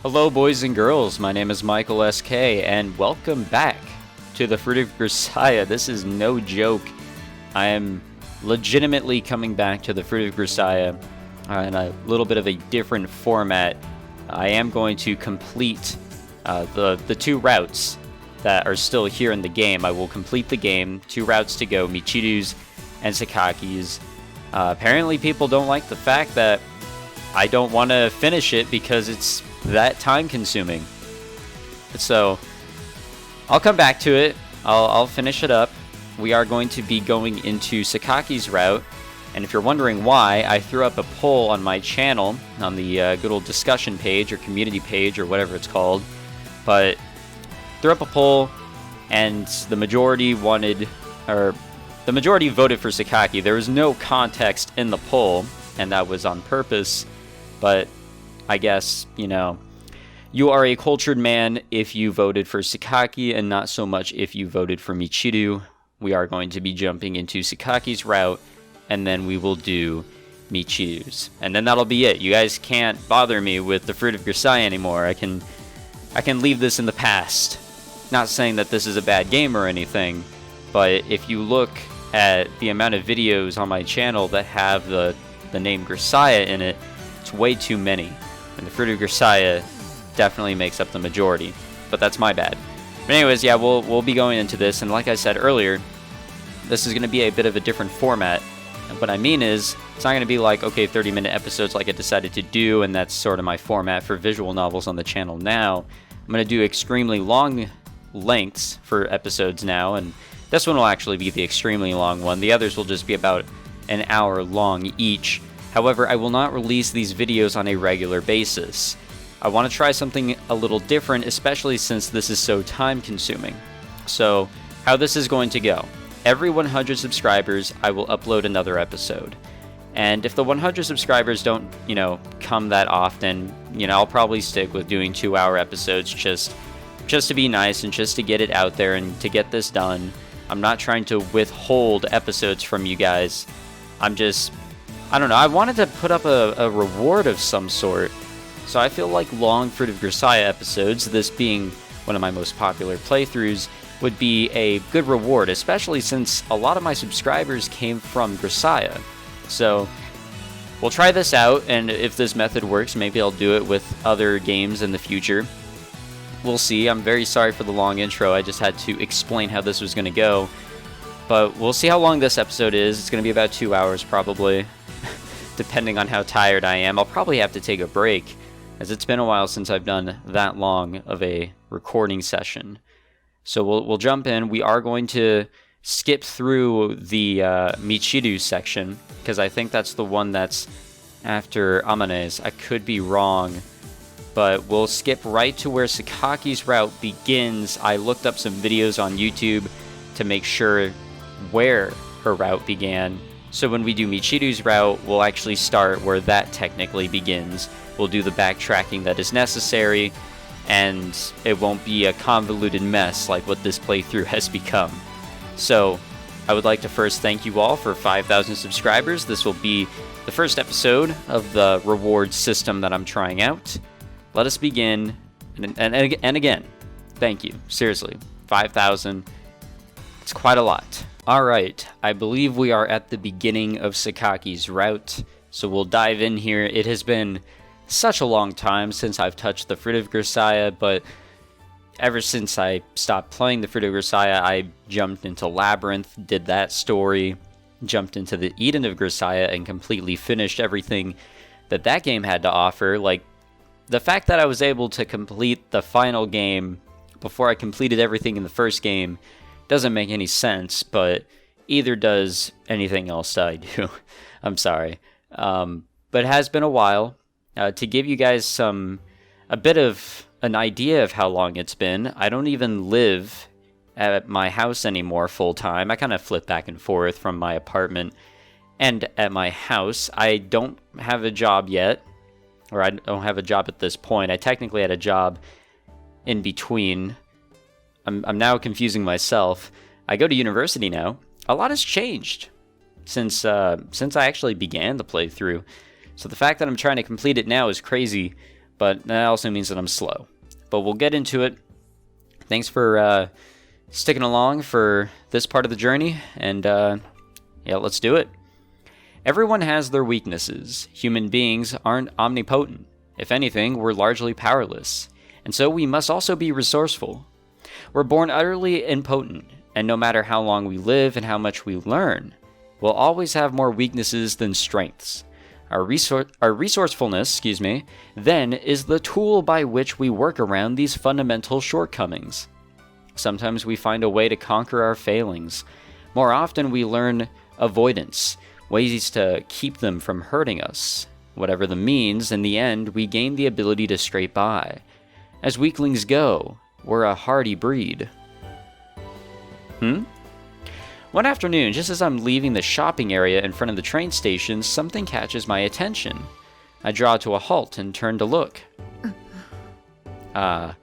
Hello boys and girls, my name is Michael SK, and welcome back to the Fruit of Grisaia. This is no joke. I am legitimately coming back to the Fruit of Grisaia in a little bit of a different format. I am going to complete the two routes that are still here in the game. I will complete the game, 2 routes to go, Michiru's and Sakaki's. Apparently people don't like the fact that I don't want to finish it because it's that time consuming. So I'll come back to it. I'll finish it up. We are going to be going into Sakaki's route, and if you're wondering why, I threw up a poll on my channel on the good old discussion page or community page or whatever it's called, but threw up a poll and the majority voted for Sakaki. There was no context in the poll, and that was on purpose. But I guess, you are a cultured man if you voted for Sakaki, and not so much if you voted for Michiru. We are going to be jumping into Sakaki's route, and then we will do Michiru's. And then that'll be it. You guys can't bother me with the Fruit of Grisaia anymore. I can leave this in the past. Not saying that this is a bad game or anything, but if you look at the amount of videos on my channel that have the name Grisaia in it, it's way too many, and the Fruit of Grisaia definitely makes up the majority, but that's my bad. But anyways, yeah, we'll be going into this, and like I said earlier, this is going to be a bit of a different format. And what I mean is, it's not going to be like, okay, 30-minute episodes like I decided to do, and that's sort of my format for visual novels on the channel now. I'm going to do extremely long lengths for episodes now, and this one will actually be the extremely long one. The others will just be about an hour long each. However, I will not release these videos on a regular basis. I want to try something a little different, especially since this is so time consuming. So, how this is going to go. Every 100 subscribers, I will upload another episode. And if the 100 subscribers don't, come that often, I'll probably stick with doing 2-hour episodes just to be nice and just to get it out there and to get this done. I'm not trying to withhold episodes from you guys. I don't know, I wanted to put up a reward of some sort. So I feel like long Fruit of Grisaia episodes, this being one of my most popular playthroughs, would be a good reward, especially since a lot of my subscribers came from Grisaia. So we'll try this out, and if this method works, maybe I'll do it with other games in the future. We'll see. I'm very sorry for the long intro. I just had to explain how this was going to go. But we'll see how long this episode is. It's going to be about 2 hours probably, depending on how tired I am. I'll probably have to take a break, as it's been a while since I've done that long of a recording session. So we'll jump in. We are going to skip through the Michiru section, because I think that's the one that's after Amane's. I could be wrong, but we'll skip right to where Sakaki's route begins. I looked up some videos on YouTube to make sure where her route began. So when we do Michiru's route, we'll actually start where that technically begins. We'll do the backtracking that is necessary, and it won't be a convoluted mess like what this playthrough has become. So I would like to first thank you all for 5,000 subscribers. This will be the first episode of the reward system that I'm trying out. Let us begin, and again, thank you. Seriously, 5,000, it's quite a lot. Alright, I believe we are at the beginning of Sakaki's route, so we'll dive in here. It has been such a long time since I've touched the Fruit of Grisaia, but ever since I stopped playing the Fruit of Grisaia, I jumped into Labyrinth, did that story, jumped into the Eden of Grisaia, and completely finished everything that game had to offer. Like, the fact that I was able to complete the final game before I completed everything in the first game doesn't make any sense, but either does anything else that I do. I'm sorry. But it has been a while. To give you guys a bit of an idea of how long it's been, I don't even live at my house anymore full time. I kind of flip back and forth from my apartment and at my house. I don't have a job yet, or I don't have a job at this point. I technically had a job in between. I'm now confusing myself. I go to university now. A lot has changed since I actually began the playthrough. So the fact that I'm trying to complete it now is crazy. but that also means that I'm slow. But we'll get into it. Thanks for sticking along for this part of the journey, and yeah, let's do it. Everyone has their weaknesses. Human beings aren't omnipotent. If anything, we're largely powerless. And so we must also be resourceful. We're born utterly impotent, and no matter how long we live and how much we learn, we'll always have more weaknesses than strengths. Our resourcefulness, then is the tool by which we work around these fundamental shortcomings. Sometimes we find a way to conquer our failings. More often we learn avoidance, ways to keep them from hurting us. Whatever the means, in the end, we gain the ability to scrape by. As weaklings go, we're a hardy breed. One afternoon, just as I'm leaving the shopping area in front of the train station, something catches my attention. I draw to a halt and turn to look. Our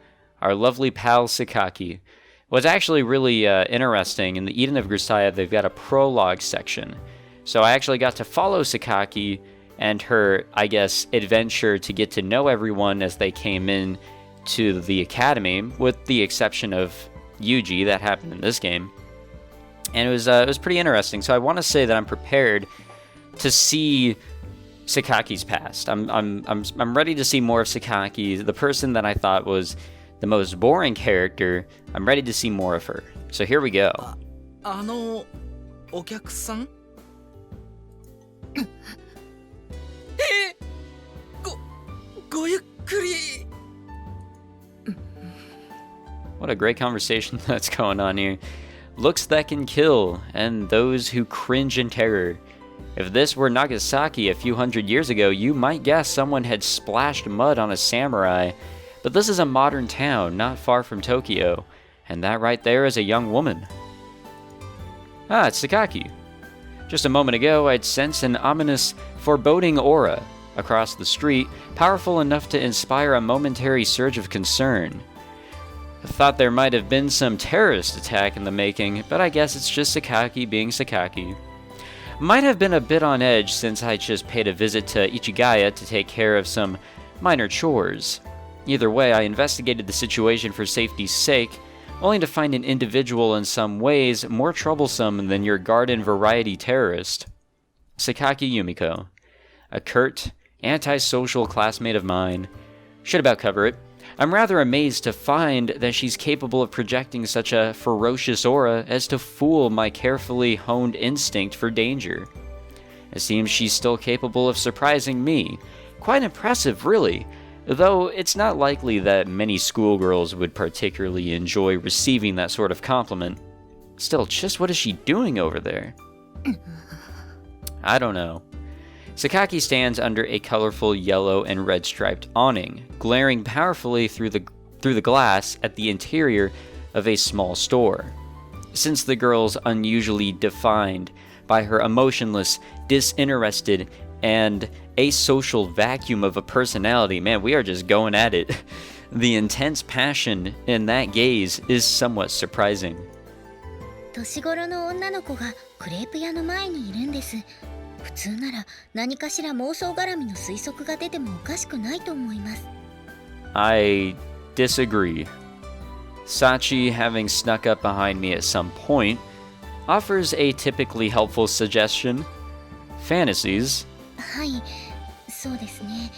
lovely pal Sakaki. What's actually really interesting, in the Eden of Grisaia, they've got a prologue section. So I actually got to follow Sakaki and her, I guess, adventure to get to know everyone as they came in to the academy, with the exception of Yuji. That happened in this game. And it was pretty interesting. So I want to say that I'm prepared to see Sakaki's past. I'm ready to see more of Sakaki, the person that I thought was the most boring character. I'm ready to see more of her. So here we go. お客さんごゆっくり What a great conversation that's going on here. Looks that can kill, and those who cringe in terror. If this were Nagasaki a few hundred years ago, you might guess someone had splashed mud on a samurai. But this is a modern town, not far from Tokyo, and that right there is a young woman. Ah, it's Sakaki. Just a moment ago, I'd sensed an ominous, foreboding aura across the street, powerful enough to inspire a momentary surge of concern. I thought there might have been some terrorist attack in the making, but I guess it's just Sakaki being Sakaki. Might have been a bit on edge since I just paid a visit to Ichigaya to take care of some minor chores. Either way, I investigated the situation for safety's sake, only to find an individual in some ways more troublesome than your garden variety terrorist. Sakaki Yumiko. A curt, antisocial classmate of mine. Should about cover it. I'm rather amazed to find that she's capable of projecting such a ferocious aura as to fool my carefully honed instinct for danger. It seems she's still capable of surprising me. Quite impressive, really, though it's not likely that many schoolgirls would particularly enjoy receiving that sort of compliment. Still, just what is she doing over there? I don't know. Sakaki stands under a colorful yellow and red striped awning, glaring powerfully through the glass at the interior of a small store. Since the girl's unusually defined by her emotionless, disinterested, and asocial vacuum of a personality, man, we are just going at it. The intense passion in that gaze is somewhat surprising. 年頃の女の子がクレープ屋の前にいるんです。普通なら何かしら妄想絡みの推測が出てもおかしくないと思います。I disagree. Sachi, having snuck up behind me at some point, offers a typically helpful suggestion. Fantasies. はい、そうですね。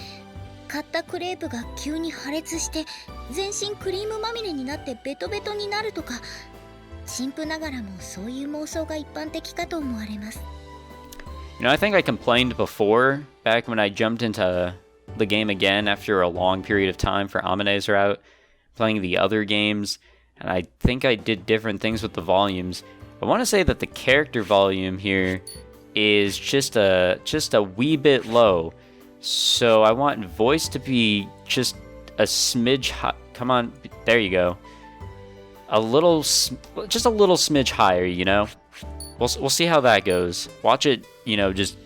買ったクレープが急に破裂して全身クリームまみれになってベトベトになるとか、陳腐ながらもそういう妄想が一般的かと思われます。You know, I think I complained before, back when I jumped into the game again after a long period of time for Amane's route, playing the other games, and I think I did different things with the volumes. I want to say that the character volume here is just a wee bit low, so I want voice to be just a smidge high. Come on, there you go. Just a little smidge higher, you know? We'll see how that goes. Watch it, you know, just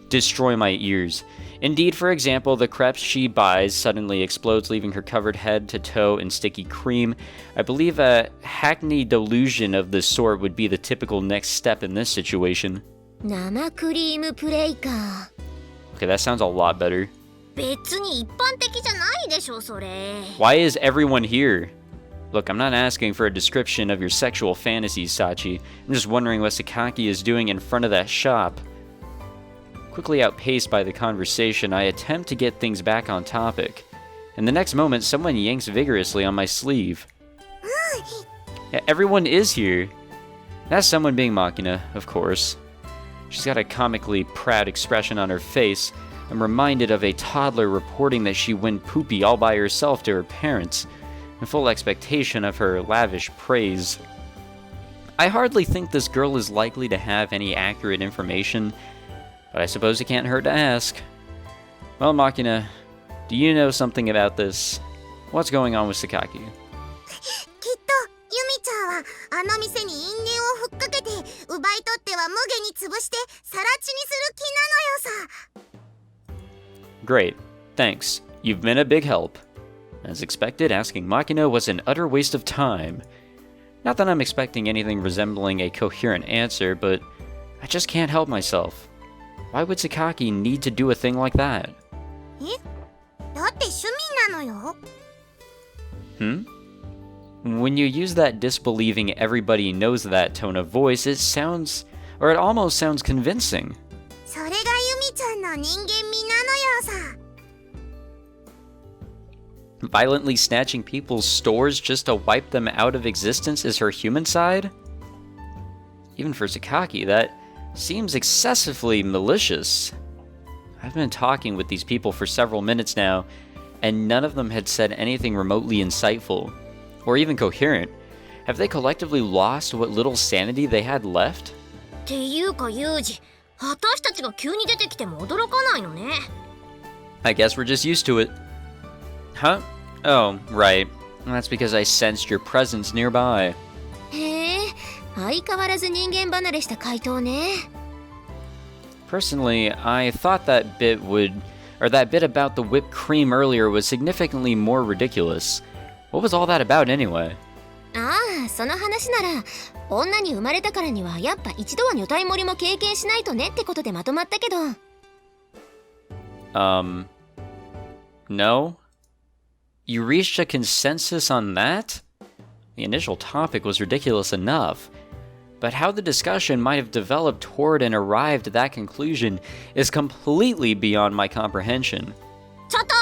destroy my ears. Indeed, for example, the crepe she buys suddenly explodes, leaving her covered head to toe in sticky cream. I believe a hackneyed delusion of this sort would be the typical next step in this situation. 生クリームプレイか。 Okay, that sounds a lot better. 別に一般的じゃないでしょそれ。 Why is everyone here? Look, I'm not asking for a description of your sexual fantasies, Sachi. I'm just wondering what Sakaki is doing in front of that shop. Quickly outpaced by the conversation, I attempt to get things back on topic. In the next moment, someone yanks vigorously on my sleeve. Everyone is here. That's someone being Machina, of course. She's got a comically proud expression on her face. I'm reminded of a toddler reporting that she went poopy all by herself to her parents, in full expectation of her lavish praise. I hardly think this girl is likely to have any accurate information, but I suppose it can't hurt to ask. Well, Machina, do you know something about this? What's going on with Sakaki? きっとユミちゃんはあの店に因縁をふっかけて奪い取っては無下に潰して更地にする気なのよさ。 Great, thanks. You've been a big help. As expected, asking Machina was an utter waste of time. Not that I'm expecting anything resembling a coherent answer, but I just can't help myself. Why would Sakaki need to do a thing like that? え？だって趣味なのよ。 When you use that disbelieving everybody knows that tone of voice, it sounds, or it almost sounds convincing. それがユミちゃんの人間味なのよさ。 Violently snatching people's stores just to wipe them out of existence is her human side? Even for Sakaki, that seems excessively malicious. I've been talking with these people for several minutes now, and none of them had said anything remotely insightful, or even coherent. Have they collectively lost what little sanity they had left? っていうかユージ、私たちが急に出てきても驚かないのね。 I guess we're just used to it. Huh? Oh, right. That's because I sensed your presence nearby. へえ、相変わらず人間離れした回答ね。 Personally, I thought that bit about the whipped cream earlier was significantly more ridiculous. What was all that about anyway? ああ、その話なら女に生まれたからにはやっぱ一度は女体盛りも経験しないとねってことでまとまったけど。 No? You reached a consensus on that? The initial topic was ridiculous enough, but how the discussion might have developed toward and arrived at that conclusion is completely beyond my comprehension. ちょっと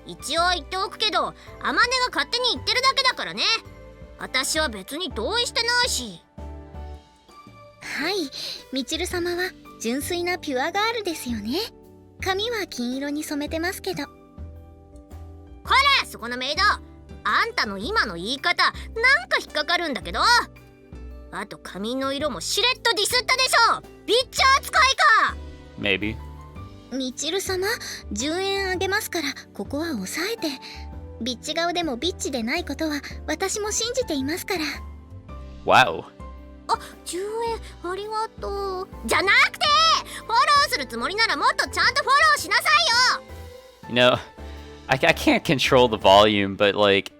一応言っておくけど、アマネが勝手に言ってるだけだからね。私は別に同意してないし。はい、みちる様は純粋なピュアガールですよね。髪は金色に染めてますけど。これそこのメイド、あんたの今の言い方なんか引っかかるんだけど。あと髪の色もしれっとディスったでしょ。ビッチ扱いか。 Maybe. みちる様、10円あげますからここは抑えて。ビッチ顔でもビッチでないことは私も信じていますから。 Wow. あ、10円ありがとう。じゃなくて、フォローするつもりならもっとちゃんとフォローしなさいよ。 You know, I can't control the volume, but like,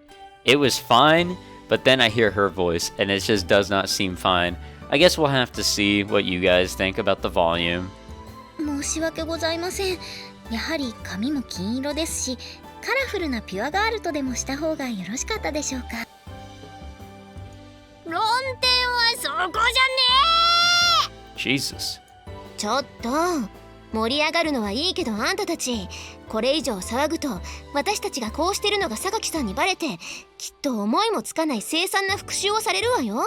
it was fine, but then I hear her voice, and it just does not seem fine. I guess we'll have to see what you guys think about the volume. 申し訳ございません。やはり髪も金色ですし、カラフルなピュアガールとでもした方がよろしかったでしょうか。論点はそこじゃねえ。 Jesus. ちょっと盛り上がるのはいいけど、あんたたちこれ以上騒ぐと私たちがこうしてるのが榊さんにバレて、きっと思いもつかない凄惨な復讐をされるわよ。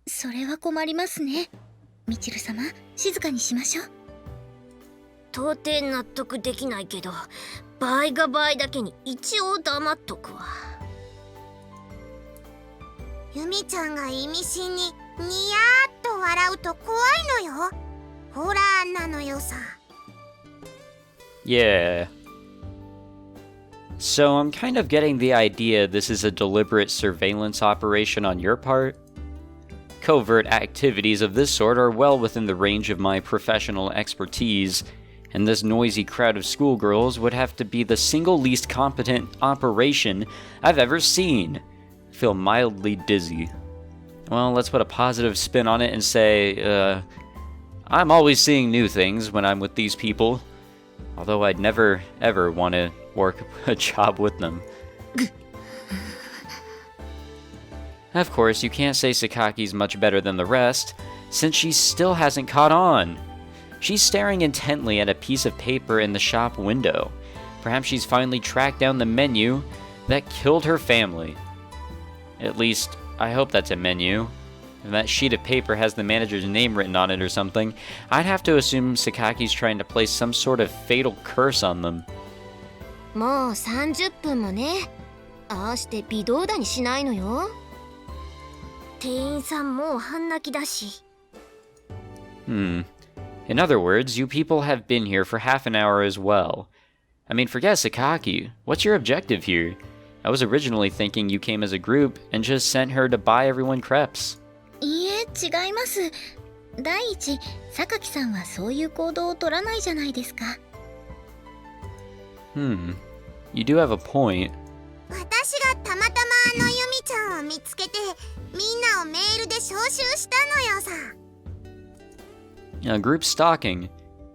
それは困りますね。みちる様、静かにしましょう。到底納得できないけど、倍が倍だけに一応黙っとくわ。ユミちゃんが意味深にニヤーっと笑うと怖いのよ。ホラーなのよさ。 Yeah. So I'm kind of getting the idea this is a deliberate surveillance operation on your part. Covert activities of this sort are well within the range of my professional expertise, and this noisy crowd of schoolgirls would have to be the single least competent operation I've ever seen. I feel mildly dizzy. Well, let's put a positive spin on it and say, I'm always seeing new things when I'm with these people. Although I'd never, ever want to work a job with them. Of course, you can't say Sakaki's much better than the rest, since she still hasn't caught on. She's staring intently at a piece of paper in the shop window. Perhaps she's finally tracked down the menu that killed her family. At least, I hope that's a menu. If that sheet of paper has the manager's name written on it or something, I'd have to assume Sakaki's trying to place some sort of fatal curse on them. もう30分もね。ああして微動だにしないのよ。店員さんもう半泣きだし。In other words, you people have been here for half an hour as well. I mean, forget Sakaki. What's your objective here? I was originally thinking you came as a group and just sent her to buy everyone crepes. いいえ、違います。第一、榊さんはそういう行動を取らないじゃないですか。You do have a point. 私がたまたまユミちゃんを見つけて、みんなをメールで招集したのよさ。Group stalking.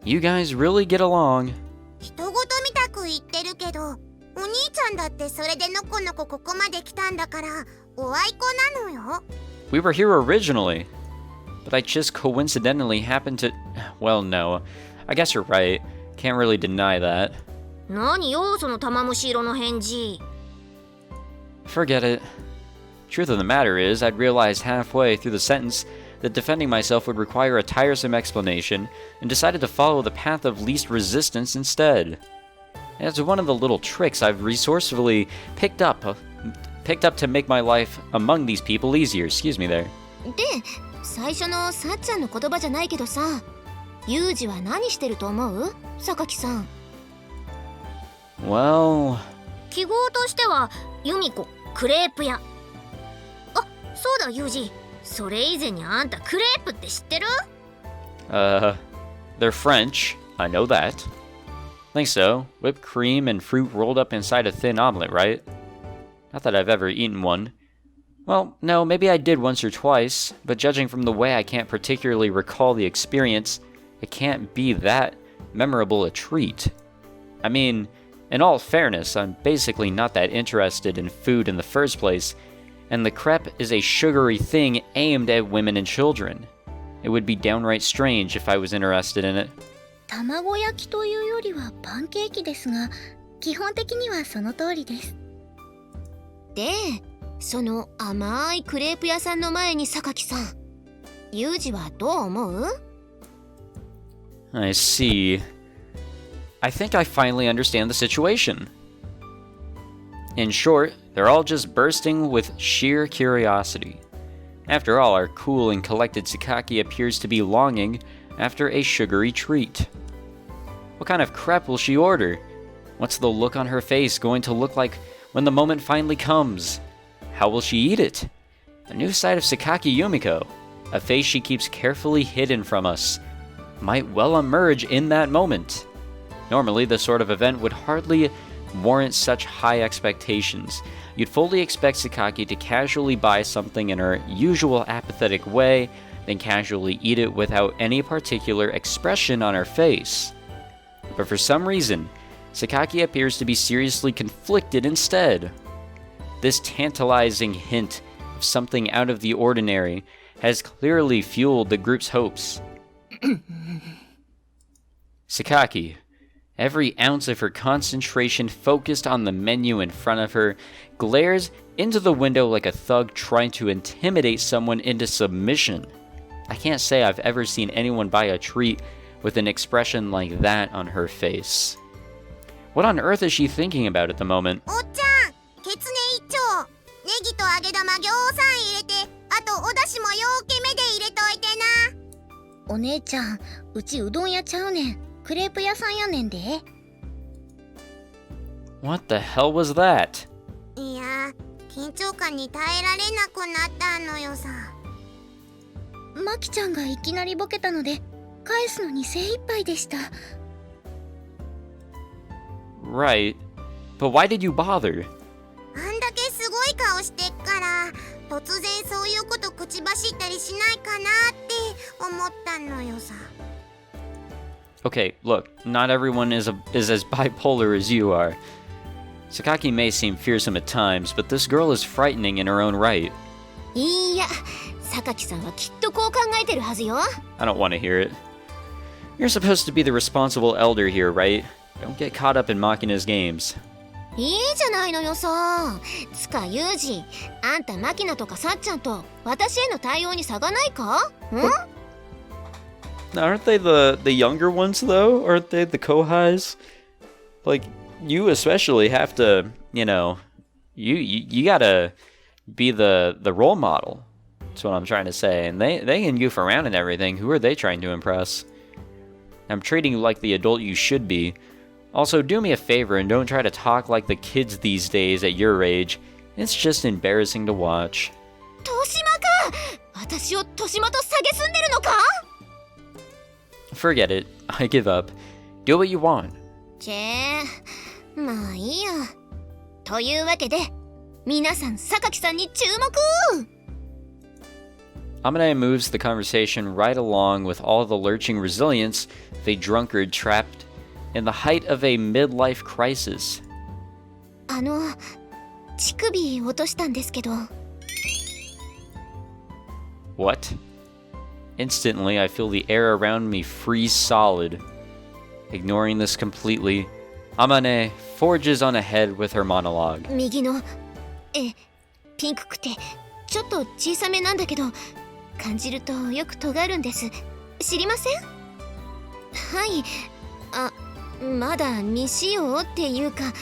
You guys really get along. 人ごとみたく言ってるけど、お兄ちゃんだってそれでのこのこここまで来たんだから、おあいこなのよ。We were here originally, but I just coincidentally happened to... Well, no. I guess you're right. Can't really deny that. 何よ、その玉虫色の返事。Forget it. Truth of the matter is, I'd realized halfway through the sentence that defending myself would require a tiresome explanation, and decided to follow the path of least resistance instead. It's one of the little tricks I've resourcefully picked up to make my life among these people easier. Excuse me there. で、最初のさっちゃんの言葉じゃないけどさ、ユージは何してると思う？榊さん。Well... 記号としては、ユミコ、クレープ屋。あ、そうだユージ。それ以前にあんたクレープって知ってる？ They're French. I know that. Think so. Whipped cream and fruit rolled up inside a thin omelet, right? Not that I've ever eaten one. Well, no, maybe I did once or twice, but judging from the way I can't particularly recall the experience, it can't be that memorable a treat. I mean, in all fairness, I'm basically not that interested in food in the first place, and the crepe is a sugary thing aimed at women and children. It would be downright strange if I was interested in it. 卵焼きというよりはパンケーキですが、基本的にはその通りです。で、その甘いクレープ屋さんの前に榊さん、ユージはどう思う？ I see. I think I finally understand the situation. In short, they're all just bursting with sheer curiosity. After all, our cool and collected Sakaki appears to be longing after a sugary treat. What kind of crepe will she order? What's the look on her face going to look like when the moment finally comes? How will she eat it? A new side of Sakaki Yumiko, a face she keeps carefully hidden from us, might well emerge in that moment. Normally, this sort of event would hardly warrant such high expectations. You'd fully expect Sakaki to casually buy something in her usual apathetic way, then casually eat it without any particular expression on her face. But for some reason, Sakaki appears to be seriously conflicted instead. This tantalizing hint of something out of the ordinary has clearly fueled the group's hopes. Sakaki, every ounce of her concentration focused on the menu in front of her, glares into the window like a thug trying to intimidate someone into submission. I can't say I've ever seen anyone buy a treat with an expression like that on her face. What on earth is she thinking about at the moment? おっちゃん、ケツネ一丁、ネギと揚げ玉ぎょうさん入れて、あとお出汁もようけめで入れといてな。お姉ちゃん、うちうどん屋ちゃうねん。クレープ屋さんやねんで。What the hell was that? いや、緊張感に耐えられなくなったのよさ。マキちゃんがいきなりボケたので、返すのに精一杯でした。Right. But why did you bother? あんだけすごい顔してっから、突然そういうこと口走ったりしないかなって思ったのよさ。 Okay, look, not everyone is as bipolar as you are. Sakaki may seem fearsome at times, but this girl is frightening in her own right. いや、榊さんはきっとこう考えてるはずよ。 I don't want to hear it. You're supposed to be the responsible elder here, right? Don't get caught up in Makina's games. いいじゃないのよさ。つかユージ、あんたマキナとかさっちゃんと私への対応に差がないか？ん？ Aren't they the younger ones though? Aren't they the Kohais? Like, you especially have to, you know, you gotta be the role model. That's what I'm trying to say. And they can goof around and everything. Who are they trying to impress? I'm treating you like the adult you should be. Also, do me a favor and don't try to talk like the kids these days at your age. It's just embarrassing to watch. 豊島か！私を豊島と蔑んでるのか？ Forget it. I give up. Do what you want. まあいいや。というわけで、皆さん榊さんに注目！ Amane moves the conversation right along with all the lurching resilience of a drunkard trapped in the height of a midlife crisis. 乳首落としたんですけど。 What? Instantly, I feel the air around me freeze solid. Ignoring this completely, Amane forges on ahead with her monologue. 右の絵、ピンクくてちょっと小さめなんだけど、感じるとよく尖るんです。知りません？はい。まだ未使用っていうか、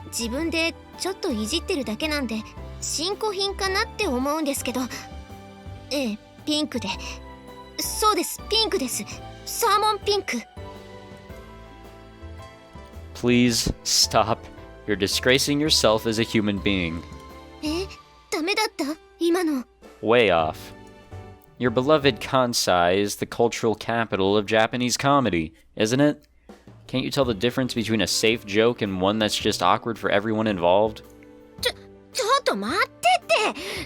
自分でちょっといじってるだけなんで新古品かなって思うんですけど。ピンクで。そうです、ピンクです。サーモンピンク。 Please stop. You're disgracing yourself as a human being. ダメだった？今の。 Way off. Your beloved Kansai is the cultural capital of Japanese comedy, isn't it? Can't you tell the difference between a safe joke and one that's just awkward for everyone involved? ちょっと待ってって。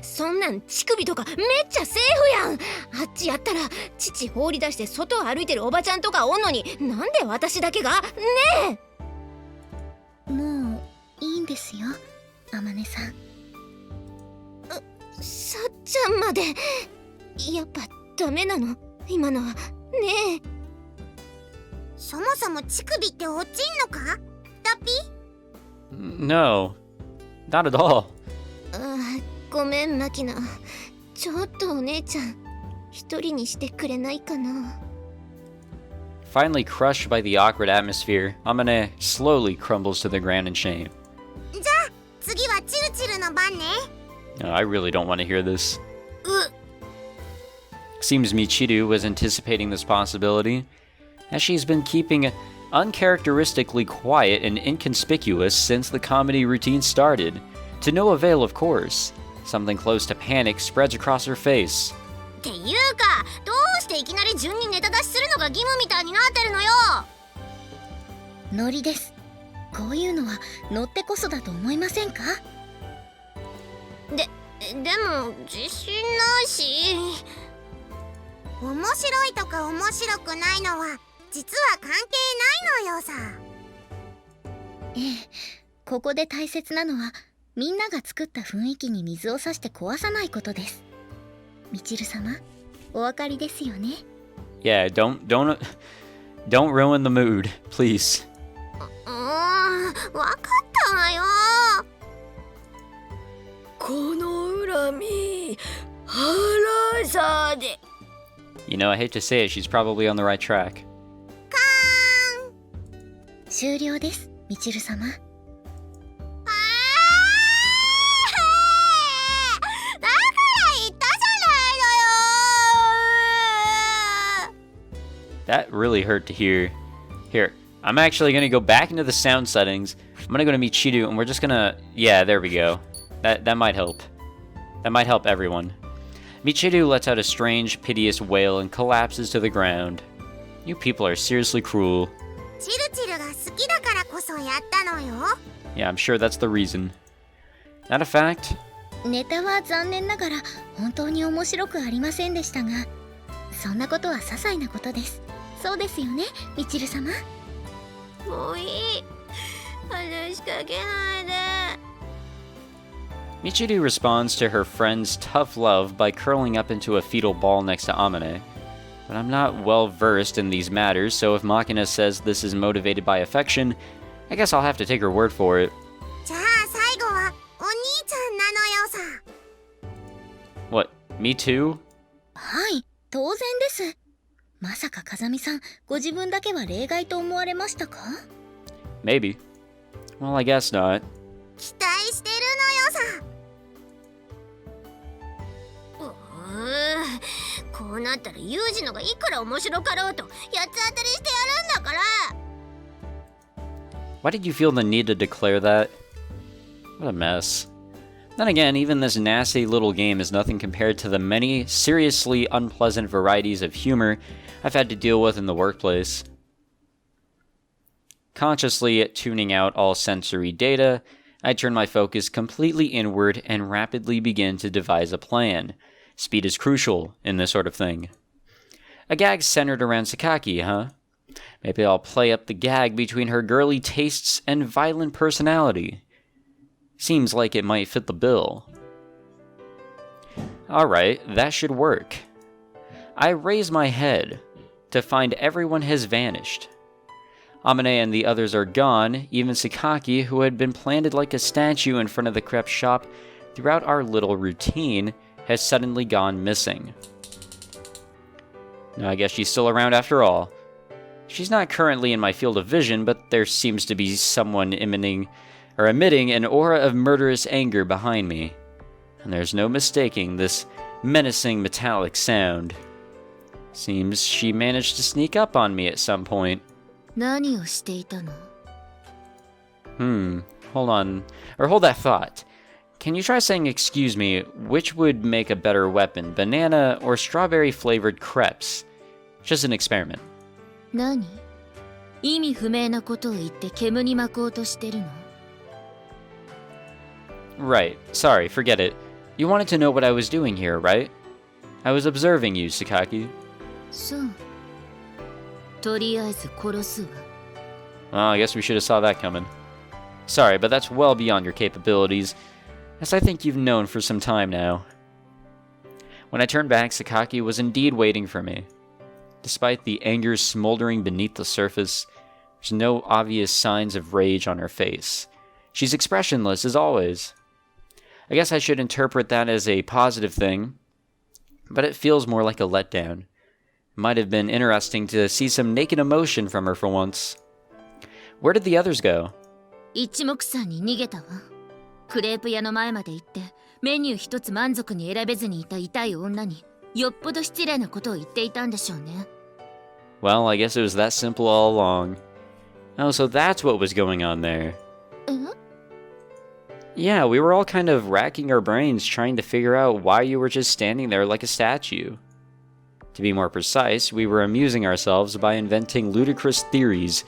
そんなん乳首とかめっちゃセーフやん。あっちやったら乳放り出して外を歩いてるおばちゃんとかおんのに、なんで私だけが？ねえ。もういいんですよ、あまねさん。さっちゃんまで。やっぱダメなの？今のは。ねえ。そもそも乳首って落ちんのか？ダピ？ No. Not at all. ごめんマキナ。ちょっとお姉ちゃん一人にしてくれないかな。 Finally crushed by the awkward atmosphere, Amane slowly crumbles to the ground in shame. じゃあ次はチルチルの番ね。 No, I really don't want to hear this. Seems Michiru was anticipating this possibility, as she's been keeping uncharacteristically quiet and inconspicuous since the comedy routine started. To no avail, of course. Something close to panic spreads across her face. っていうか、どうしていきなり順にネタ出しするのが義務みたいになってるのよ。ノリです。こういうのは乗ってこそだと思いませんか？でも自信ないし。面白いとか面白くないのは実は関係ないのよさ。ええ、ここで大切なのはみんなが作った雰囲気に水を差して壊さないことです。みちる様、お分かりですよね？ Yeah, don't ruin the mood, please. わかったわよ。この恨み腹さで。 You know, I hate to say it, she's probably on the right track. 終了です、みちる様。だから言ったじゃないのよ。 That really hurt to hear. Here, I'm actually gonna go back into the sound settings. I'm gonna go to Michiru and we're just gonna... Yeah, there we go. That might help. That might help everyone. Michiru lets out a strange, piteous wail and collapses to the ground. You people are seriously cruel. チルチルが好きだからこそやったのよ。 Yeah, I'm sure that's the reason. That a fact? ネタは残念ながら本当に面白くありませんでしたが、そんなことは些細なことです。そうですよね、みちる様。もういい。話しかけないで。Michiru responds to her friend's tough love by curling up into a fetal ball next to Amane. But I'm not well versed in these matters, so if Makina says this is motivated by affection, I guess I'll have to take her word for it. じゃあ最後はお兄ちゃんなのよさ。 What, me too? はい、当然です。まさか風見さん、ご自分だけは例外と思われましたか？ Maybe. Well, I guess not. 期待してるのよさ。こうなったらユージのがいくら面白かろうと八つ当たりしてやるんだから。 Why did you feel the need to declare that? What a mess. Then again, even this nasty little game is nothing compared to the many seriously unpleasant varieties of humor I've had to deal with in the workplace. Consciously tuning out all sensory data, I turn my focus completely inward and rapidly begin to devise a plan. Speed is crucial in this sort of thing. A gag centered around Sakaki, huh? Maybe I'll play up the gag between her girly tastes and violent personality. Seems like it might fit the bill. Alright, that should work. I raise my head to find everyone has vanished. Amane and the others are gone, even Sakaki, who had been planted like a statue in front of the crepe shop throughout our little routine, has suddenly gone missing. Now, I guess she's still around after all. She's not currently in my field of vision, but there seems to be someone emitting an aura of murderous anger behind me. And there's no mistaking this menacing metallic sound. Seems she managed to sneak up on me at some point. 何をしていたの? Hold on. Or hold that thought. Can you try saying excuse me, which would make a better weapon, banana or strawberry flavored crepes? Just an experiment. 何? 意味不明なことを言って煙に巻こうとしてるの? Right. Sorry, forget it. You wanted to know what I was doing here, right? I was observing you, Sakaki. そう。とりあえず殺すわ。 Well, I guess we should have saw that coming. Sorry, but that's well beyond your capabilities, as I think you've known for some time now. When I turned back, Sakaki was indeed waiting for me. Despite the anger smoldering beneath the surface, there's no obvious signs of rage on her face. She's expressionless as always. I guess I should interpret that as a positive thing, but it feels more like a letdown. It might have been interesting to see some naked emotion from her for once. Where did the others go? 一目散に逃げたわ。クレープ屋の前まで行ってメニュー一つ満足に選べずにいた痛い女によっぽど失礼なことを言っていたんでしょうね。 Well, I guess it was that simple all along. Oh, so that's what was going on there. Yeah, we were all kind of racking our brains trying to figure out why you were just standing there like a statue. To be more precise, we were amusing ourselves by inventing ludicrous theories,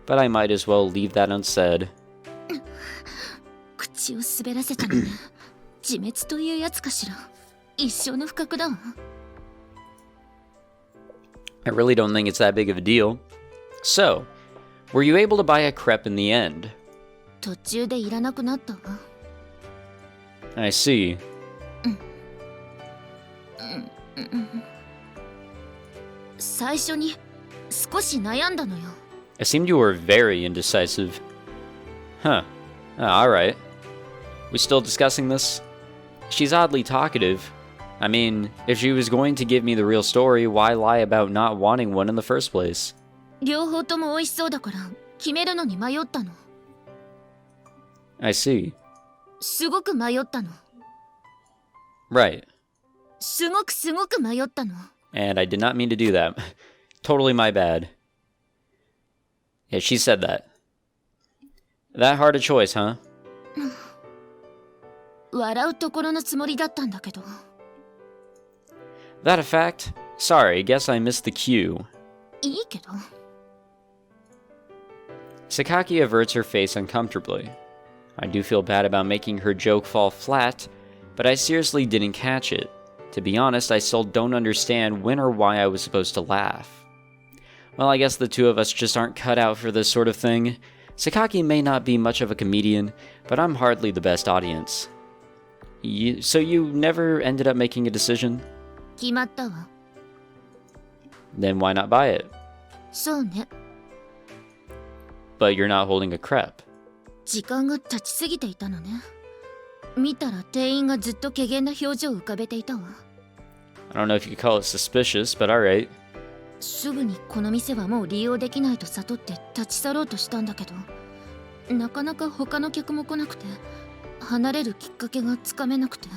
but I might as well leave that unsaid. 口を滑らせたのね。自滅というやつかしら。一生の不覚だわ。 I really don't think it's that big of a deal. So, were you able to buy a crepe in the end? 途中でいらなくなったわ。 I see. 最初に少し悩んだのよ。 It seemed you were very indecisive. Huh. Alright. We still discussing this? She's oddly talkative. I mean, if she was going to give me the real story, why lie about not wanting one in the first place? 両方とも美味しそうだから決めるのに迷ったの。 I see. すごく迷ったの。 Right. すごく迷ったの。 And I did not mean to do that. Totally my bad. Yeah, she said that. That hard a choice, huh? 笑うところのつもりだったんだけど。 That a fact? Sorry, guess I missed the cue. いいけど。 Sakaki averts her face uncomfortably. I do feel bad about making her joke fall flat, but I seriously didn't catch it. To be honest, I still don't understand when or why I was supposed to laugh. Well, I guess the two of us just aren't cut out for this sort of thing. Sakaki may not be much of a comedian, but I'm hardly the best audience. So you never ended up making a decision? 決まったわ。 Then why not buy it? そうね。 But you're not holding a crepe. 時間が経ちすぎていたのね。見たら店員がずっと怪訝な表情を浮かべていたわ。 I don't know if you could call it suspicious, but alright. すぐにこの店はもう利用できないと悟って立ち去ろうとしたんだけど、なかなか他の客も来なくて、離れるきっかけがつかめなくて。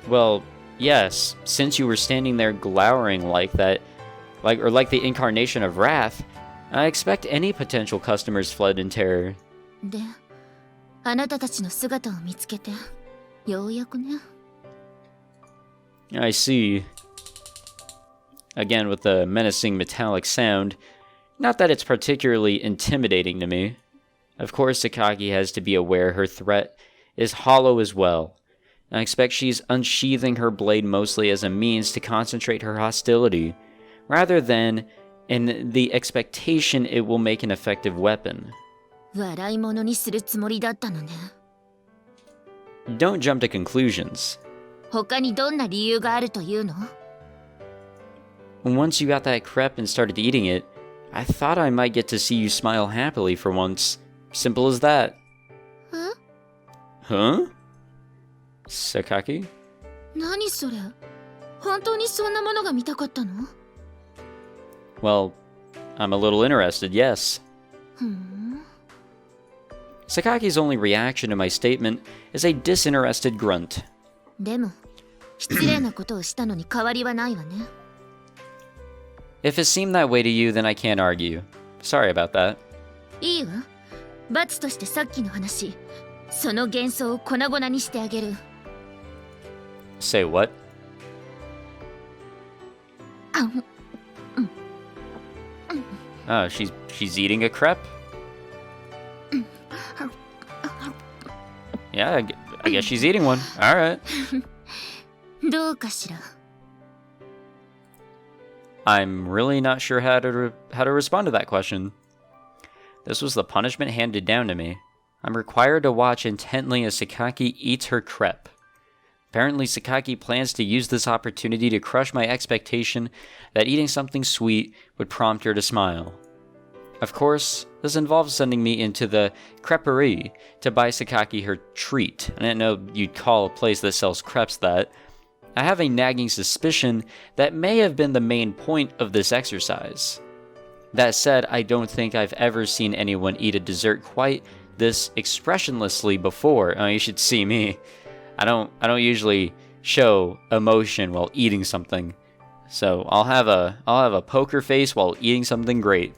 Well, yes, since you were standing there glowering like that, like the incarnation of wrath, I expect any potential customers fled in terror. で、あなたたちの姿を見つけて、ようやくね。 I see. Again, with the menacing metallic sound. Not that it's particularly intimidating to me. Of course, Sakaki has to be aware her threat is hollow as well. I expect she's unsheathing her blade mostly as a means to concentrate her hostility, rather than in the expectation it will make an effective weapon. 笑い物にするつもりだったのね。 Don't jump to conclusions. 他にどんな理由があるというの？ Once you got that crepe and started eating it, I thought I might get to see you smile happily for once. Simple as that. え？ Huh? Sakaki? 何それ？本当にそんなものが見たかったの？ Well, I'm a little interested, yes. ふん。 Sakaki's only reaction to my statement is a disinterested grunt. でも、失礼なことをしたのに変わりはないわね。 If it seemed that way to you, then I can't argue. Sorry about that. いいわ。罰としてさっきの話、その幻想を粉々にしてあげる。 Say what? あん。 Oh, she's eating a crepe? Yeah, I guess she's eating one. Alright. どうかしら。 I'm really not sure how to respond to that question. This was the punishment handed down to me. I'm required to watch intently as Sakaki eats her crepe. Apparently, Sakaki plans to use this opportunity to crush my expectation that eating something sweet would prompt her to smile. Of course, this involves sending me into the creperie to buy Sakaki her treat. I didn't know you'd call a place that sells crepes that. I have a nagging suspicion that may have been the main point of this exercise. That said, I don't think I've ever seen anyone eat a dessert quite this expressionlessly before. Oh, you should see me. I don't usually show emotion while eating something. So I'll have a poker face while eating something great.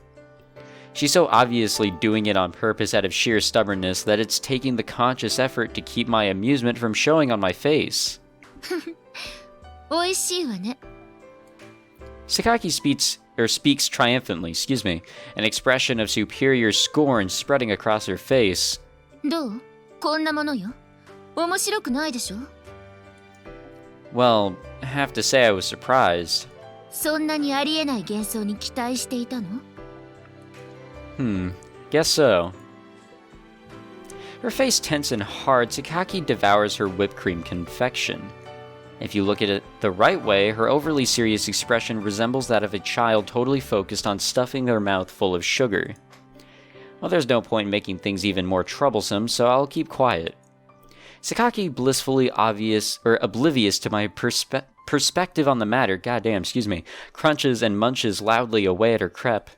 She's so obviously doing it on purpose out of sheer stubbornness that it's taking the conscious effort to keep my amusement from showing on my face. おいしいわね。 Sakaki speaks triumphantly, an expression of superior scorn spreading across her face. どう？こんなものよ。面白くないでしょ？ Well, I have to say I was surprised. そんなにありえない幻想に期待していたの？ Guess so. Her face tense and hard, Sakaki devours her whipped cream confection. If you look at it the right way, her overly serious expression resembles that of a child totally focused on stuffing their mouth full of sugar. Well, there's no point in making things even more troublesome, so I'll keep quiet. Sakaki, blissfully oblivious to my perspective on the matter, crunches and munches loudly away at her crepe.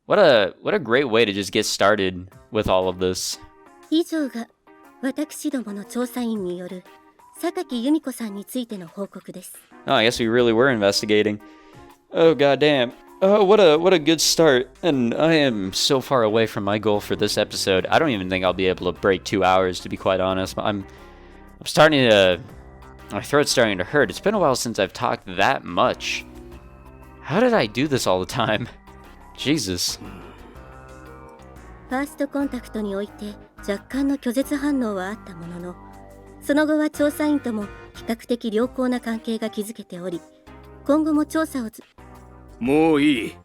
What a great way to just get started with all of this. 以上が私どもの調査員による榊由美子さんについての報告です。 Oh, I guess we really were investigating. Oh, goddamn. Oh, what a good start. And I am so far away from my goal for this episode. I don't even think I'll be able to break 2 hours, to be quite honest. I'm starting to... My throat's starting to hurt. It's been a while since I've talked that much. How did I do this all the time? Jesus. ファーストコンタクトにおいて若干の拒絶反応はあったものの、その後は調査員とも比較的良好な関係が築けており、今後も調査をもういい。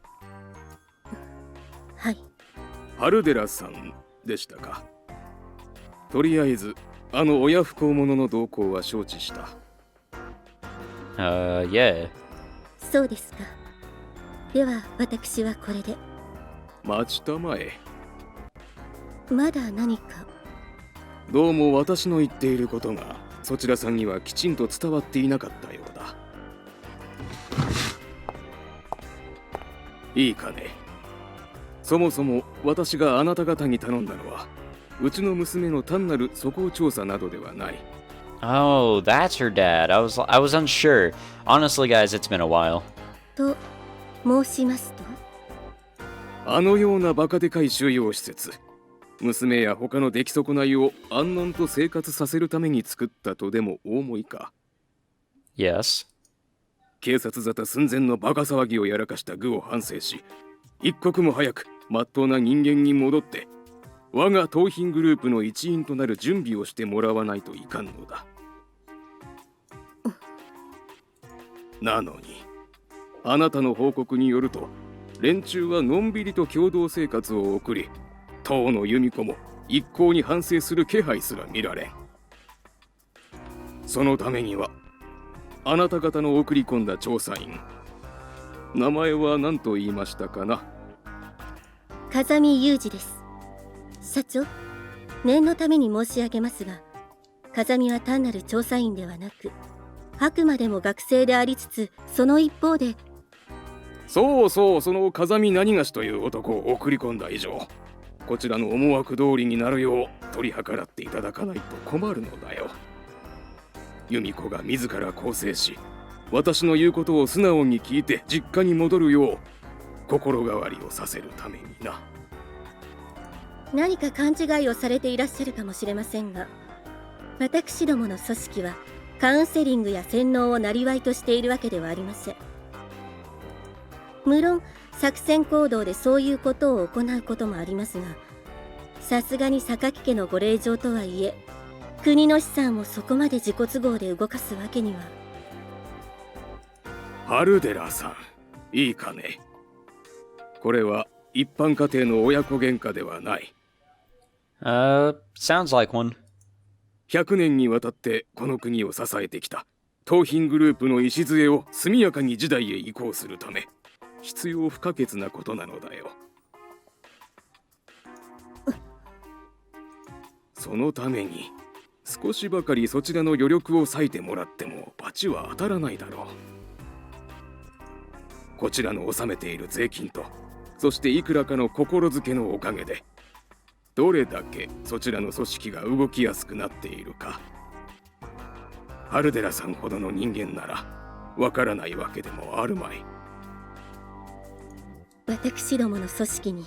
はい。春寺さんでしたか。とりあえずあの親不孝者の動向は承知した。Yeah. そうですか。では私はこれで。待ちたまえ。まだ何か？どうも私の言っていることがそちらさんにはきちんと伝わっていなかったようだ。いいかね。そもそも私があなた方に頼んだのはうちの娘の単なる素行調査などではない。Oh, that's her dad. I was unsure. Honestly, guys, it's been a while. と申しますと？あのようなバカでかい収容施設、娘や他の出来損ないを安穏と生活させるために作ったとでもお思いか。 Yes. 警察沙汰寸前のバカ騒ぎをやらかした愚を反省し、一刻も早く真っ当な人間に戻って我が盗品グループの一員となる準備をしてもらわないといかんのだ。なのにあなたの報告によると、連中はのんびりと共同生活を送り、当の由美子も一向に反省する気配すら見られん。そのためにはあなた方の送り込んだ調査員、名前は何と言いましたかな。風見裕二です。社長、念のために申し上げますが、風見は単なる調査員ではなく、あくまでも学生でありつつ、その一方で。そうそう、その風見何がしという男を送り込んだ以上、こちらの思惑通りになるよう取り計らっていただかないと困るのだよ。由美子が自ら更生し、私の言うことを素直に聞いて実家に戻るよう心変わりをさせるためにな。何か勘違いをされていらっしゃるかもしれませんが、私どもの組織はカウンセリングや洗脳を生りとしているわけではありません。無論作戦行動でそういうことを行うこともありますが、さすがに榊家のご令嬢とはいえ、国の資産をそこまで自己都合で動かすわけには。春寺さん、いいかね。これは一般家庭の親子喧嘩ではない。Sounds like one. 100年にわたってこの国を支えてきた盗品グループの礎を速やかに時代へ移行するため必要不可欠なことなのだよ。そのために少しばかりそちらの余力を割いてもらっても罰は当たらないだろう。こちらの納めている税金と、そしていくらかの心づけのおかげでどれだけそちらの組織が動きやすくなっているか、春寺さんほどの人間ならわからないわけでもあるまい。私どもの組織に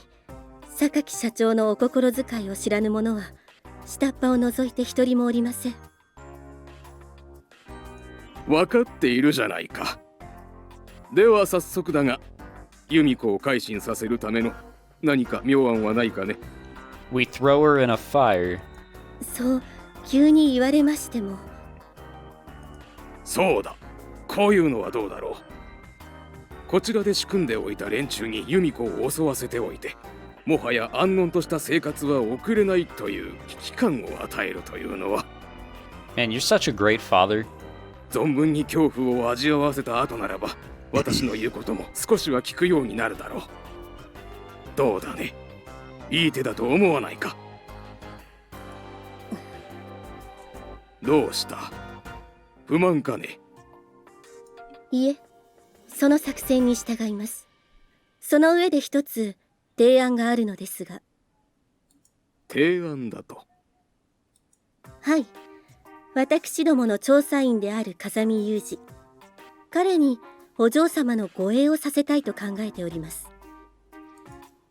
榊社長のお心遣いを知らぬ者は下っ端を除いて一人もおりません。分かっているじゃないか。では早速だが、由美子を改心させるための何か妙案はないかね。We throw her in a fire. そう急に言われましても。そうだ、こういうのはどうだろう。こちらで仕組んでおいた連中に由美子を襲わせておいて、もはや安穏とした生活は送れないという危機感を与えるというのは。 Man, you're such a great father. 存分に恐怖を味わわせた後ならば、私の言うことも少しは聞くようになるだろう。どうだね、いい手だと思わないか。どうした、不満かね。いえ、その作戦に従います。その上で一つ提案があるのですが。提案だと。はい、私どもの調査員である風見裕二、彼にお嬢様の護衛をさせたいと考えております。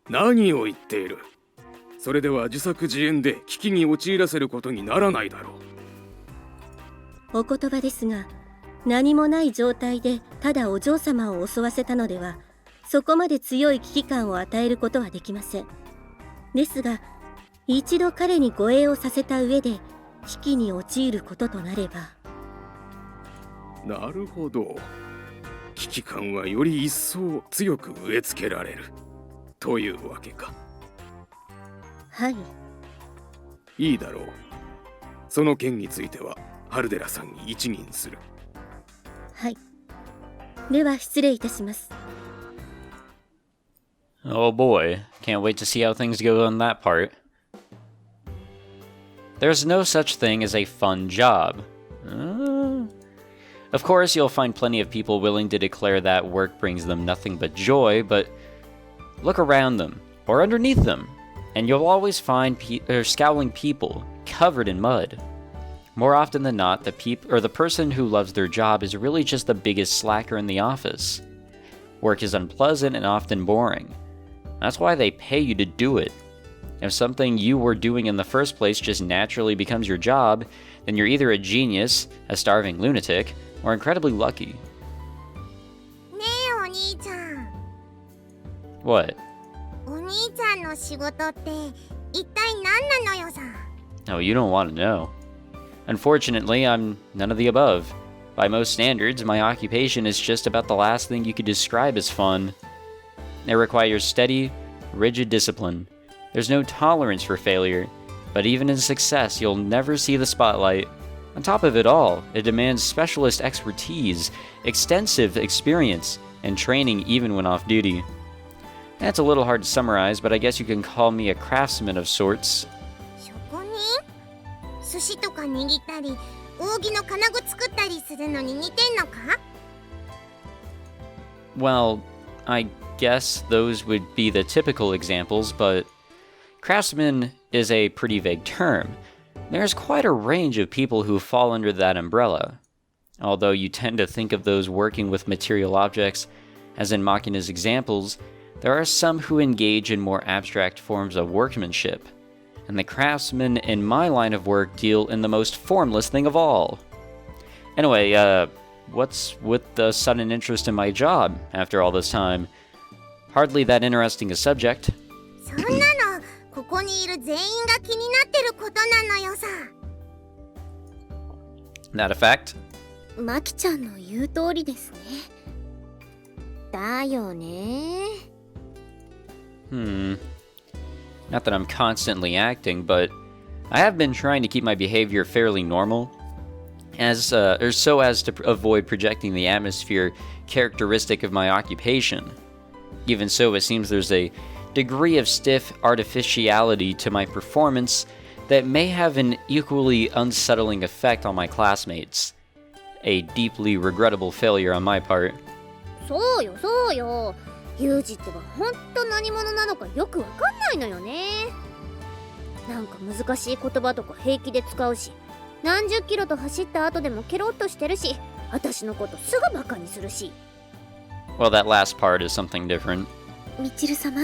何を言っている。それでは自作自演で危機に陥らせることにならないだろう。お言葉ですが、何もない状態でただお嬢様を襲わせたのでは、そこまで強い危機感を与えることはできません。ですが、一度彼に護衛をさせた上で危機に陥ることとなれば。なるほど。危機感はより一層強く植え付けられるというわけか。はい。いいだろう。その件についてはハルデラさんに一任する。はい。では失礼いたします。Oh boy, can't wait to see how things go on that part. There's no such thing as a fun job. Of course, you'll find plenty of people willing to declare that work brings them nothing but joy, but look around them, or underneath them, and you'll always find scowling people covered in mud. More often than not, the person who loves their job is really just the biggest slacker in the office. Work is unpleasant and often boring. That's why they pay you to do it. If something you were doing in the first place just naturally becomes your job, then you're either a genius, a starving lunatic, or incredibly lucky. ねえお兄ちゃん。 What? お兄ちゃんの仕事って一体何なのよさ。 Oh, you don't want to know. Unfortunately, I'm none of the above. By most standards, my occupation is just about the last thing you could describe as fun. It requires steady, rigid discipline. There's no tolerance for failure, but even in success, you'll never see the spotlight. On top of it all, it demands specialist expertise, extensive experience, and training even when off duty. That's a little hard to summarize, but I guess you can call me a craftsman of sorts. 職人？寿司とか握ったり、扇の金具作ったりするのに似てんのか？ Well, I guess those would be the typical examples, but craftsman is a pretty vague term. There's quite a range of people who fall under that umbrella. Although you tend to think of those working with material objects, as in Makina's examples, there are some who engage in more abstract forms of workmanship. And the craftsmen in my line of work deal in the most formless thing of all. Anyway, what's with the sudden interest in my job after all this time? Hardly that interesting a subject. そんなのここにいる全員が気になってることなのよさ。 That a fact? マキちゃんの言う通りですね。だよね。Not that I'm constantly acting, but I have been trying to keep my behavior fairly normal, so as to avoid projecting the atmosphere characteristic of my occupation. Even so, it seems there's a degree of stiff artificiality to my performance that may have an equally unsettling effect on my classmates. A deeply regrettable failure on my part. そうよそうよ。ユージってばほんと何者なのかよくわかんないのよね。なんか難しい言葉とか平気で使うし、何十キロと走った後でもケロッとしてるし、私のことすぐバカにするし。Well, that last part is something different. みちる様、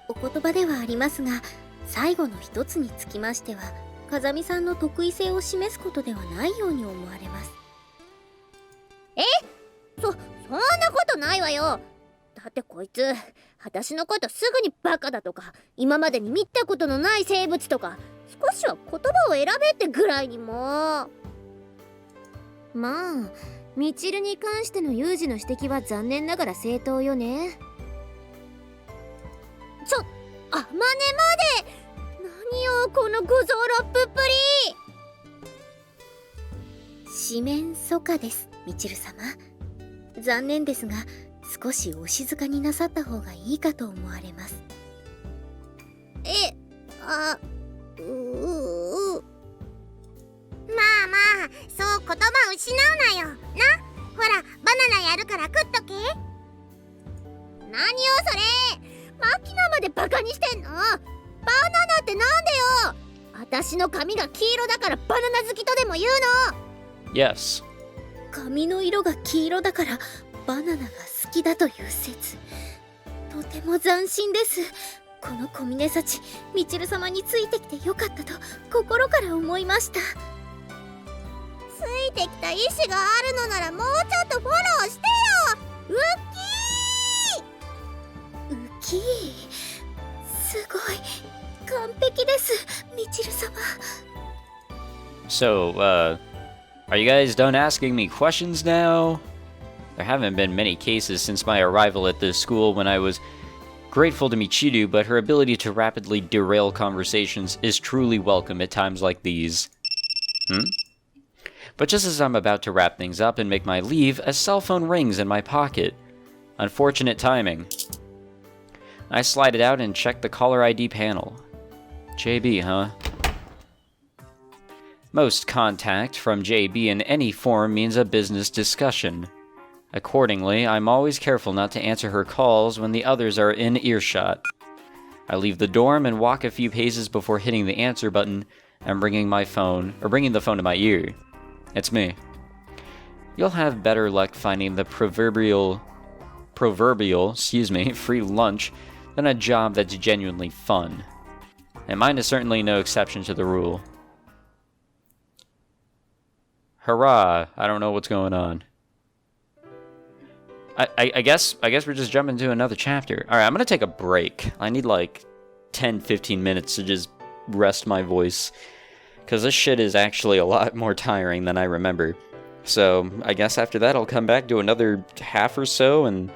お言葉ではありますが、最後の一つにつきましては、風見さんの得意性を示すことではないように思われます。そんなことないわよ。だってこいつ私のことすぐにバカだとか、今までに見たことのない生物とか、少しは言葉を選べってぐらいにも。まあミチルに関してのユージの指摘は残念ながら正当よね。あまねまで何よこの五臓六腑っぷり。四面楚歌です、みちる様。残念ですが、少しお静かになさった方がいいかと思われます。まあまあ、そう言葉失うなよ。な、ほらバナナやるから食っとけ。何よそれ、マキナまでバカにしてんの？バナナってなんでよ。私の髪が黄色だからバナナ好きとでも言うの？ Yes. 髪の色が黄色だからバナナが好きだという説、とても斬新です。この小峰幸、みちる様についてきてよかったと心から思いました。ついてきた意志があるのならもうちょっとフォローしてよ。ウキーすごい完璧です、みちる様。So, are you guys done asking me questions now? There haven't been many cases since my arrival at this school when I was grateful to Michiru, but her ability to rapidly derail conversations is truly welcome at times like these. But just as I'm about to wrap things up and make my leave, a cell phone rings in my pocket. Unfortunate timing. I slide it out and check the caller ID panel. JB, huh? Most contact from JB in any form means a business discussion. Accordingly, I'm always careful not to answer her calls when the others are in earshot. I leave the dorm and walk a few paces before hitting the answer button and bringing the phone to my ear. It's me. You'll have better luck finding the proverbial, free lunch than a job that's genuinely fun. And mine is certainly no exception to the rule. Hurrah! I don't know what's going on. I guess we're just jumping to another chapter. Alright, I'm gonna take a break. I need like 10-15 minutes to just rest my voice. Because this shit is actually a lot more tiring than I remember. So, I guess after that I'll come back to another half or so, and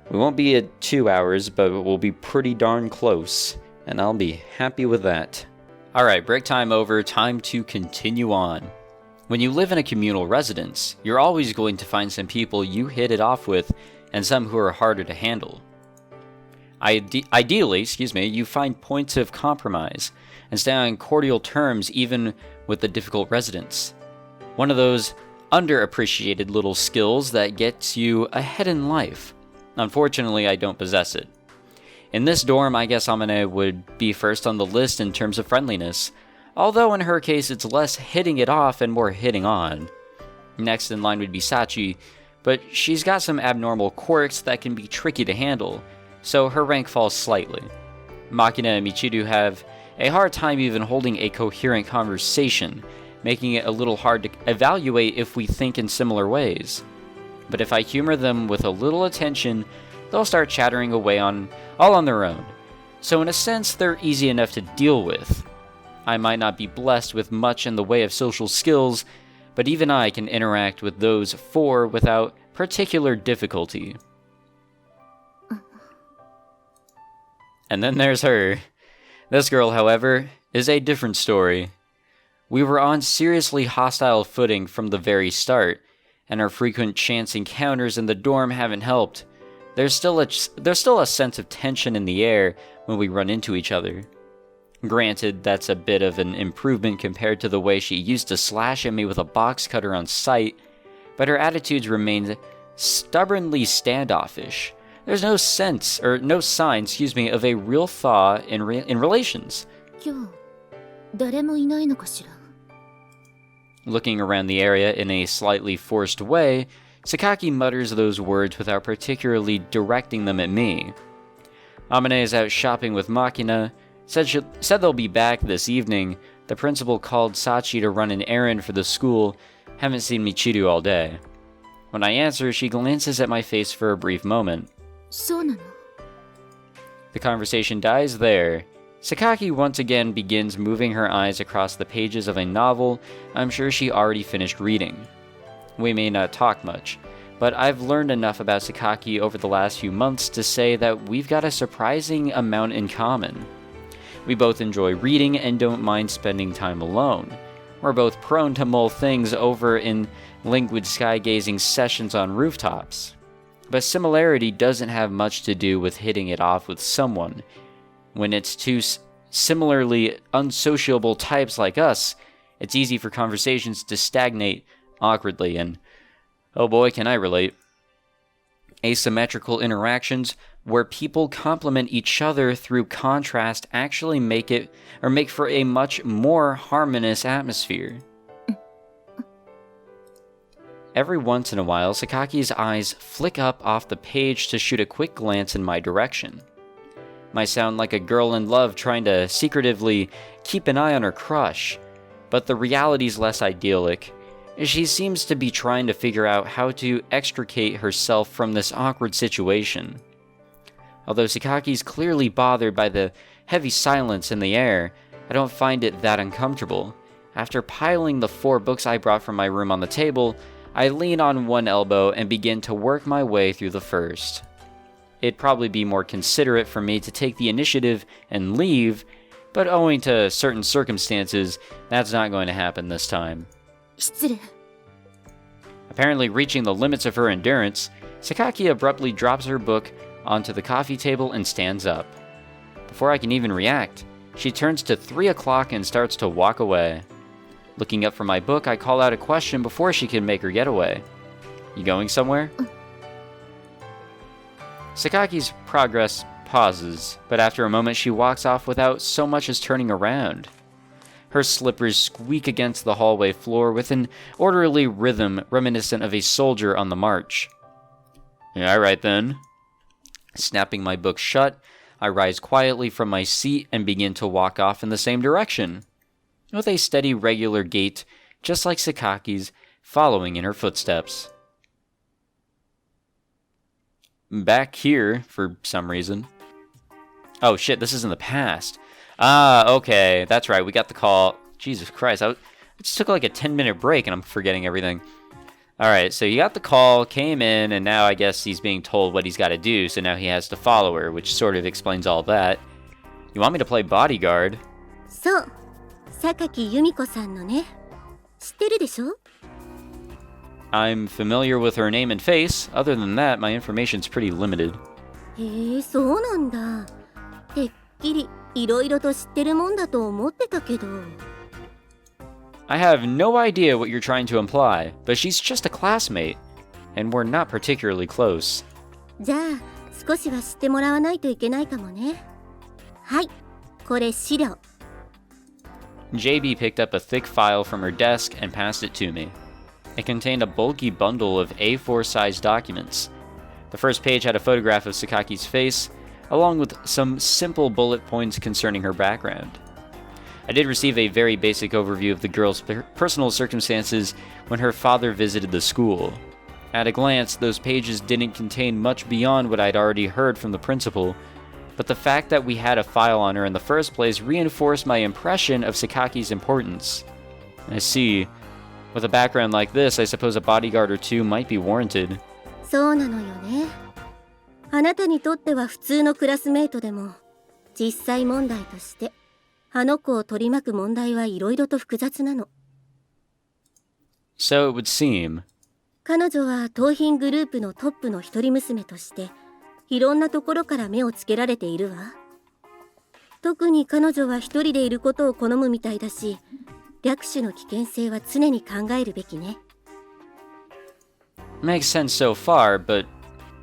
we won't be at 2 hours, but we'll be pretty darn close. And I'll be happy with that. Alright, break time over, time to continue on. When you live in a communal residence, you're always going to find some people you hit it off with, and some who are harder to handle. Ideally, you find points of compromise, and stay on cordial terms even with the difficult residents. One of those underappreciated little skills that gets you ahead in life. Unfortunately, I don't possess it. In this dorm, I guess Amane would be first on the list in terms of friendliness, although in her case it's less hitting it off and more hitting on. Next in line would be Sachi, but she's got some abnormal quirks that can be tricky to handle, so her rank falls slightly. Makina and Michiru have a hard time even holding a coherent conversation, making it a little hard to evaluate if we think in similar ways. But if I humor them with a little attention, they'll start chattering away all on their own. So in a sense, they're easy enough to deal with. I might not be blessed with much in the way of social skills, but even I can interact with those four without particular difficulty. And then there's her. This girl, however, is a different story. We were on seriously hostile footing from the very start, and our frequent chance encounters in the dorm haven't helped. There's still a sense of tension in the air when we run into each other. Granted, that's a bit of an improvement compared to the way she used to slash at me with a box cutter on sight, but her attitudes remain stubbornly standoffish. There's no sign, of a real thaw in relations. Looking around the area in a slightly forced way, Sakaki mutters those words without particularly directing them at me. Amane is out shopping with Makina. Said they'll be back this evening. The principal called Sachi to run an errand for the school. Haven't seen Michiru all day. When I answer, she glances at my face for a brief moment. The conversation dies there. Sakaki once again begins moving her eyes across the pages of a novel I'm sure she already finished reading. We may not talk much, but I've learned enough about Sakaki over the last few months to say that we've got a surprising amount in common. We both enjoy reading and don't mind spending time alone. We're both prone to mull things over in languid sky-gazing sessions on rooftops. But similarity doesn't have much to do with hitting it off with someone. When it's two similarly unsociable types like us, it's easy for conversations to stagnate awkwardly, and oh boy, can I relate. Asymmetrical interactions where people complement each other through contrast actually make for a much more harmonious atmosphere. Every once in a while, Sakaki's eyes flick up off the page to shoot a quick glance in my direction. Might sound like a girl in love trying to secretively keep an eye on her crush, but the reality's less idyllic. She seems to be trying to figure out how to extricate herself from this awkward situation. Although Sakaki's clearly bothered by the heavy silence in the air, I don't find it that uncomfortable. After piling the 4 books I brought from my room on the table, I lean on one elbow and begin to work my way through the first. It'd probably be more considerate for me to take the initiative and leave, but owing to certain circumstances, that's not going to happen this time. 失礼。 Apparently reaching the limits of her endurance, Sakaki abruptly drops her book onto the coffee table and stands up. Before I can even react, she turns to 3 o'clock and starts to walk away. Looking up from my book, I call out a question before she can make her getaway. You going somewhere? Sakaki's progress pauses, but after a moment she walks off without so much as turning around. Her slippers squeak against the hallway floor with an orderly rhythm reminiscent of a soldier on the march. Yeah, alright then. Snapping my book shut, I rise quietly from my seat and begin to walk off in the same direction, with a steady, regular gait, just like Sakaki's, following in her footsteps. Back here, for some reason. Oh shit, this is in the past. Ah, okay, that's right, we got the call. Jesus Christ, it just took like a 10-minute break and I'm forgetting everything. Alright, so you got the call, came in, and now I guess he's being told what he's got to do, so now he has to follow her, which sort of explains all that. You want me to play Bodyguard? そう、榊由美子さんのね。知ってるでしょ？ I'm familiar with her name and face. Other than that, my information's pretty limited. へえ、そうなんだ。てっきりいろいろと知ってるもんだと思ってたけど。I have no idea what you're trying to imply, but she's just a classmate, and we're not particularly close. じゃあ、少しは知ってもらわないといけないかもね。はい、これ資料。JB picked up a thick file from her desk and passed it to me. It contained a bulky bundle of A4-sized documents. The first page had a photograph of Sakaki's face, along with some simple bullet points concerning her background. I did receive a very basic overview of the girl's personal circumstances when her father visited the school. At a glance, those pages didn't contain much beyond what I'd already heard from the principal, but the fact that we had a file on her in the first place reinforced my impression of Sakaki's importance. I see. With a background like this, I suppose a bodyguard or two might be warranted. そうなのよね。あなたにとっては普通のクラスメートでも、実際問題として、あの子を取り巻く問題はいろいろと複雑なの。So it would seem. 彼女は盗品グループのトップの一人娘として、いろんなところから目をつけられているわ。特に彼女は一人でいることを好むみたいだし、略取の危険性は常に考えるべきね。Makes sense so far, but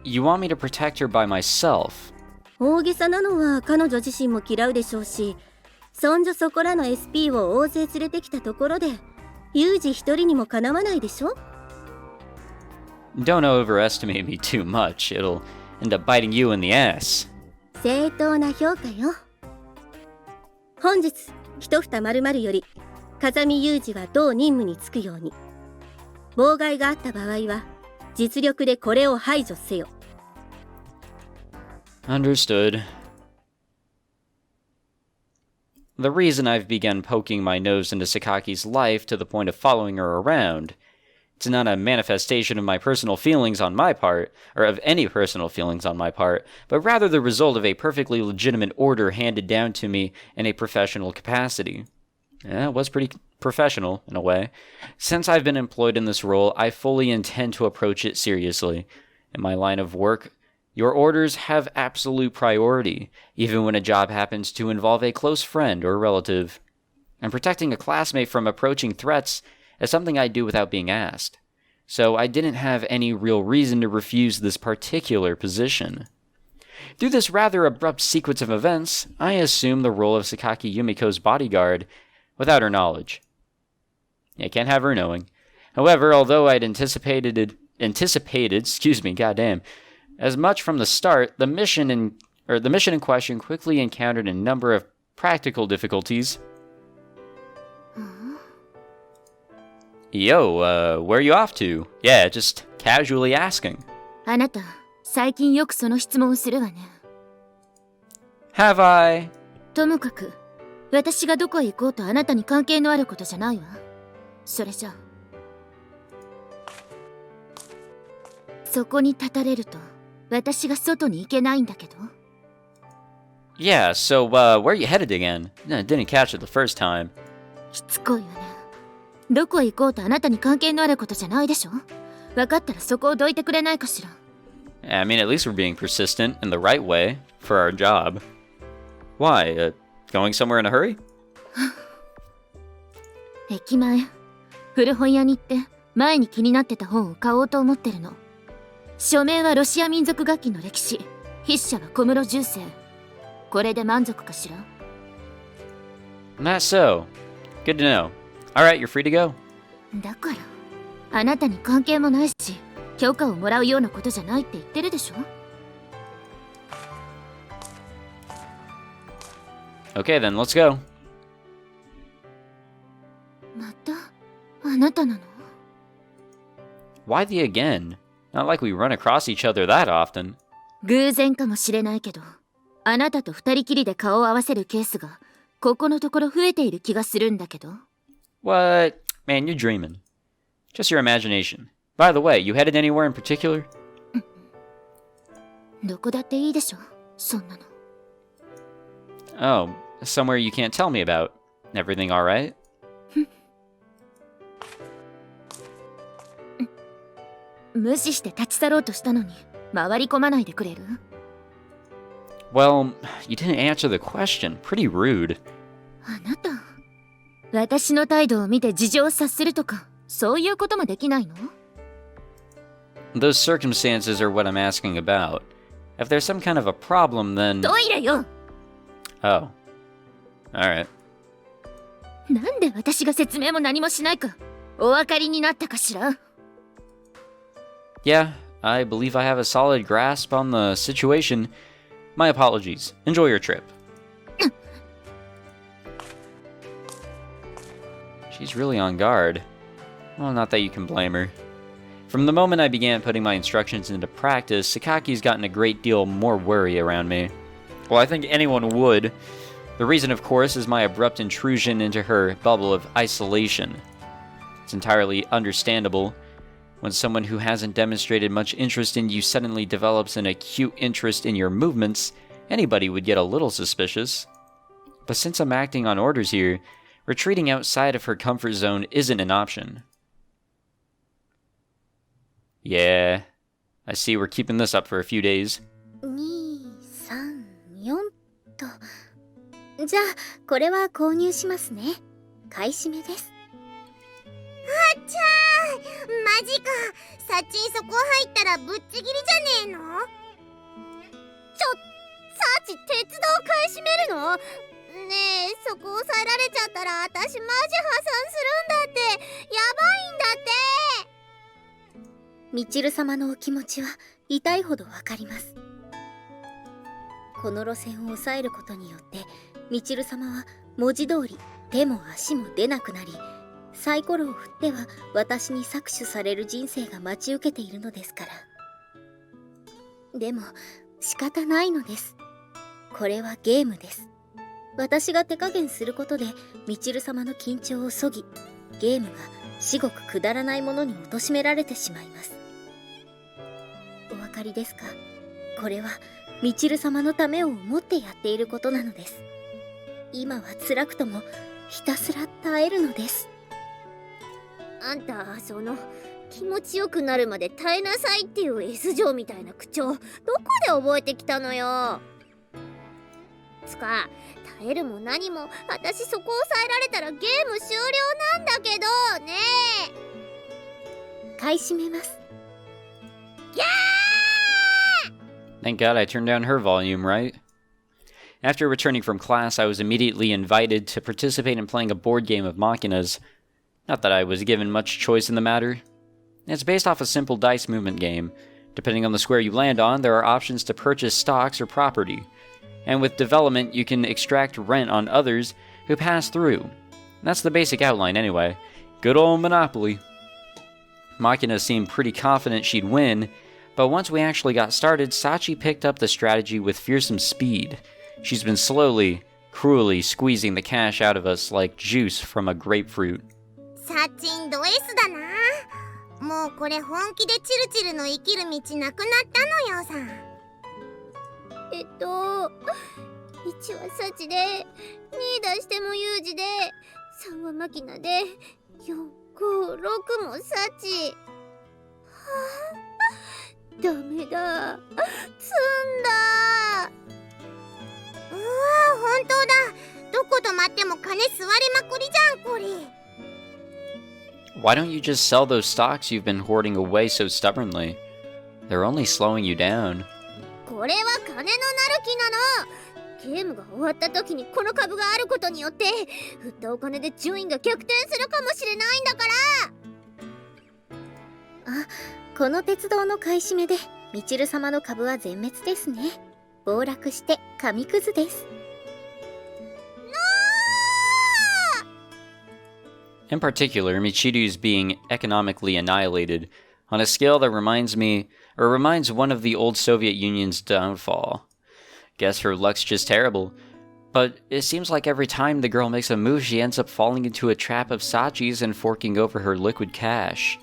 you want me to protect her by myself? 大げさなのは彼女自身も嫌うでしょうし、そんじょそこらの SP を大勢連れてきたところで、ユージ一人にもかなわないでしょ？ Don't overestimate me too much. It'll end up biting you in the ass. 正当な評価よ。本日、一蓋〇〇より、風見雄二は同任務に就くように。妨害があった場合は、実力でこれを排除せよ。Understood. The reason I've begun poking my nose into Sakaki's life to the point of following her around, it's not a manifestation of my personal feelings on my part, or of any personal feelings on my part, but rather the result of a perfectly legitimate order handed down to me in a professional capacity. Yeah, it was pretty professional, in a way. Since I've been employed in this role, I fully intend to approach it seriously. In my line of work, your orders have absolute priority, even when a job happens to involve a close friend or relative. And protecting a classmate from approaching threats is something I do without being asked. So I didn't have any real reason to refuse this particular position. Through this rather abrupt sequence of events, I assumed the role of Sakaki Yumiko's bodyguard without her knowledge. I can't have her knowing. However, although I'd anticipated, as much from the start, the mission in question quickly encountered a number of practical difficulties. Yo, where are you off to? Yeah, just casually asking. あなた、最近よくその質問するわね。 Have I? ともかく、私がどこへ行こうとあなたに関係のあることじゃないわ。それじゃあそこに立たれると私が外に行けないんだけど。 Yeah, so, where are you headed again? Didn't catch it the first time. しつこいわね。どこへ行こうとあなたに関係のあることじゃないでしょ。分かったらそこをどいてくれないかしら。I mean, at least we're being persistent in the right way for our job. Why? Going somewhere in a hurry? 駅前、古本屋に行って前に気になってた本を買おうと思ってるの。署名はロシア民族楽器の歴史、筆者は小室重生。これで満足かしら。 That's so. Good to know. Alright, you're free to go. だからあなたに関係もないし許可をもらうようなことじゃないって言ってるでしょ。 Okay, then let's go. またあなたなの？ Why the again? Not like we run across each other that often. 偶然かもしれないけど、あなたと二人きりで顔を合わせるケースがここのところ増えている気がするんだけど。 What? Man, you're dreaming. Just your imagination. By the way, you headed anywhere in particular? どこだっていいでしょ、そんなの。 Oh, somewhere you can't tell me about. Everything alright? 無視して立ち去ろうとしたのに回り込まないでくれる？ Well, you didn't answer the question. Pretty rude. あなた、私の態度を見て事情を察するとかそういうこともできないの？ Those circumstances are what I'm asking about. If there's some kind of a problem, then... トイレよ。 Oh. Alright. なんで私が説明も何もしないかお分かりになったかしら？ Yeah, I believe I have a solid grasp on the situation. My apologies. Enjoy your trip. She's really on guard. Well, not that you can blame her. From the moment I began putting my instructions into practice, Sakaki's gotten a great deal more worry around me. Well, I think anyone would. The reason, of course, is my abrupt intrusion into her bubble of isolation. It's entirely understandable. When someone who hasn't demonstrated much interest in you suddenly develops an acute interest in your movements, anybody would get a little suspicious. But since I'm acting on orders here, retreating outside of her comfort zone isn't an option. Yeah, I see we're keeping this up for a few days. 2、3、4と。じゃあこれは購入しますね。買い占めです。あっちゃー、マジか。サチそこ入ったらぶっちぎりじゃねえの？サチ鉄道買い占めるの？ねえ、そこ押さえられちゃったら私マジ破産するんだって。やばいんだって。みちる様のお気持ちは痛いほどわかります。この路線を抑えることによってみちる様は文字通り手も足も出なくなり、サイコロを振っては私に搾取される人生が待ち受けているのですから。でも仕方ないのです。これはゲームです。私が手加減することでみちる様の緊張をそぎ、ゲームが至極くだらないものに貶められてしまいます。お分かりですか？これはみちる様のためを思ってやっていることなのです。今は辛くともひたすら耐えるのです。あんた、その気持ちよくなるまで耐えなさいっていう S 嬢みたいな口調、どこで覚えてきたのよ。つか、耐えるも何も私そこ抑えられたらゲーム終了なんだけどね。買い占めます。ギャー！ Thank God I turned down her volume, right? After returning from class, I was immediately invited to participate in playing a board game of Machina's. Not that I was given much choice in the matter. It's based off a simple dice movement game. Depending on the square you land on, there are options to purchase stocks or property. And with development, you can extract rent on others who pass through. That's the basic outline anyway. Good old Monopoly. Machina seemed pretty confident she'd win, but once we actually got started, Sachi picked up the strategy with fearsome speed. She's been slowly, cruelly squeezing the cash out of us like juice from a grapefruit. サチンド S だな。もうこれ本気でチルチルの生きる道なくなったのよさ。1はサチで、2出してもユージで、3はマキナで、4、5、6もサチ。ダメだ。積んだ。うわ本当だ。どこ止まっても金吸われまくりじゃんこれ。Why don't you just sell those stocks you've been hoarding away so stubbornly? They're only slowing you down. これは金のなる木なの。ゲームが終わった時にこの株があることによって振ったお金で順位が逆転するかもしれないんだから。あ、この鉄道の買い占めでミチル様の株は全滅ですね。暴落して紙くずです。In particular, Michiru's being economically annihilated on a scale that reminds one of the old Soviet Union's downfall. Guess her luck's just terrible. But it seems like every time the girl makes a move, she ends up falling into a trap of Sachi's and forking over her liquid cash.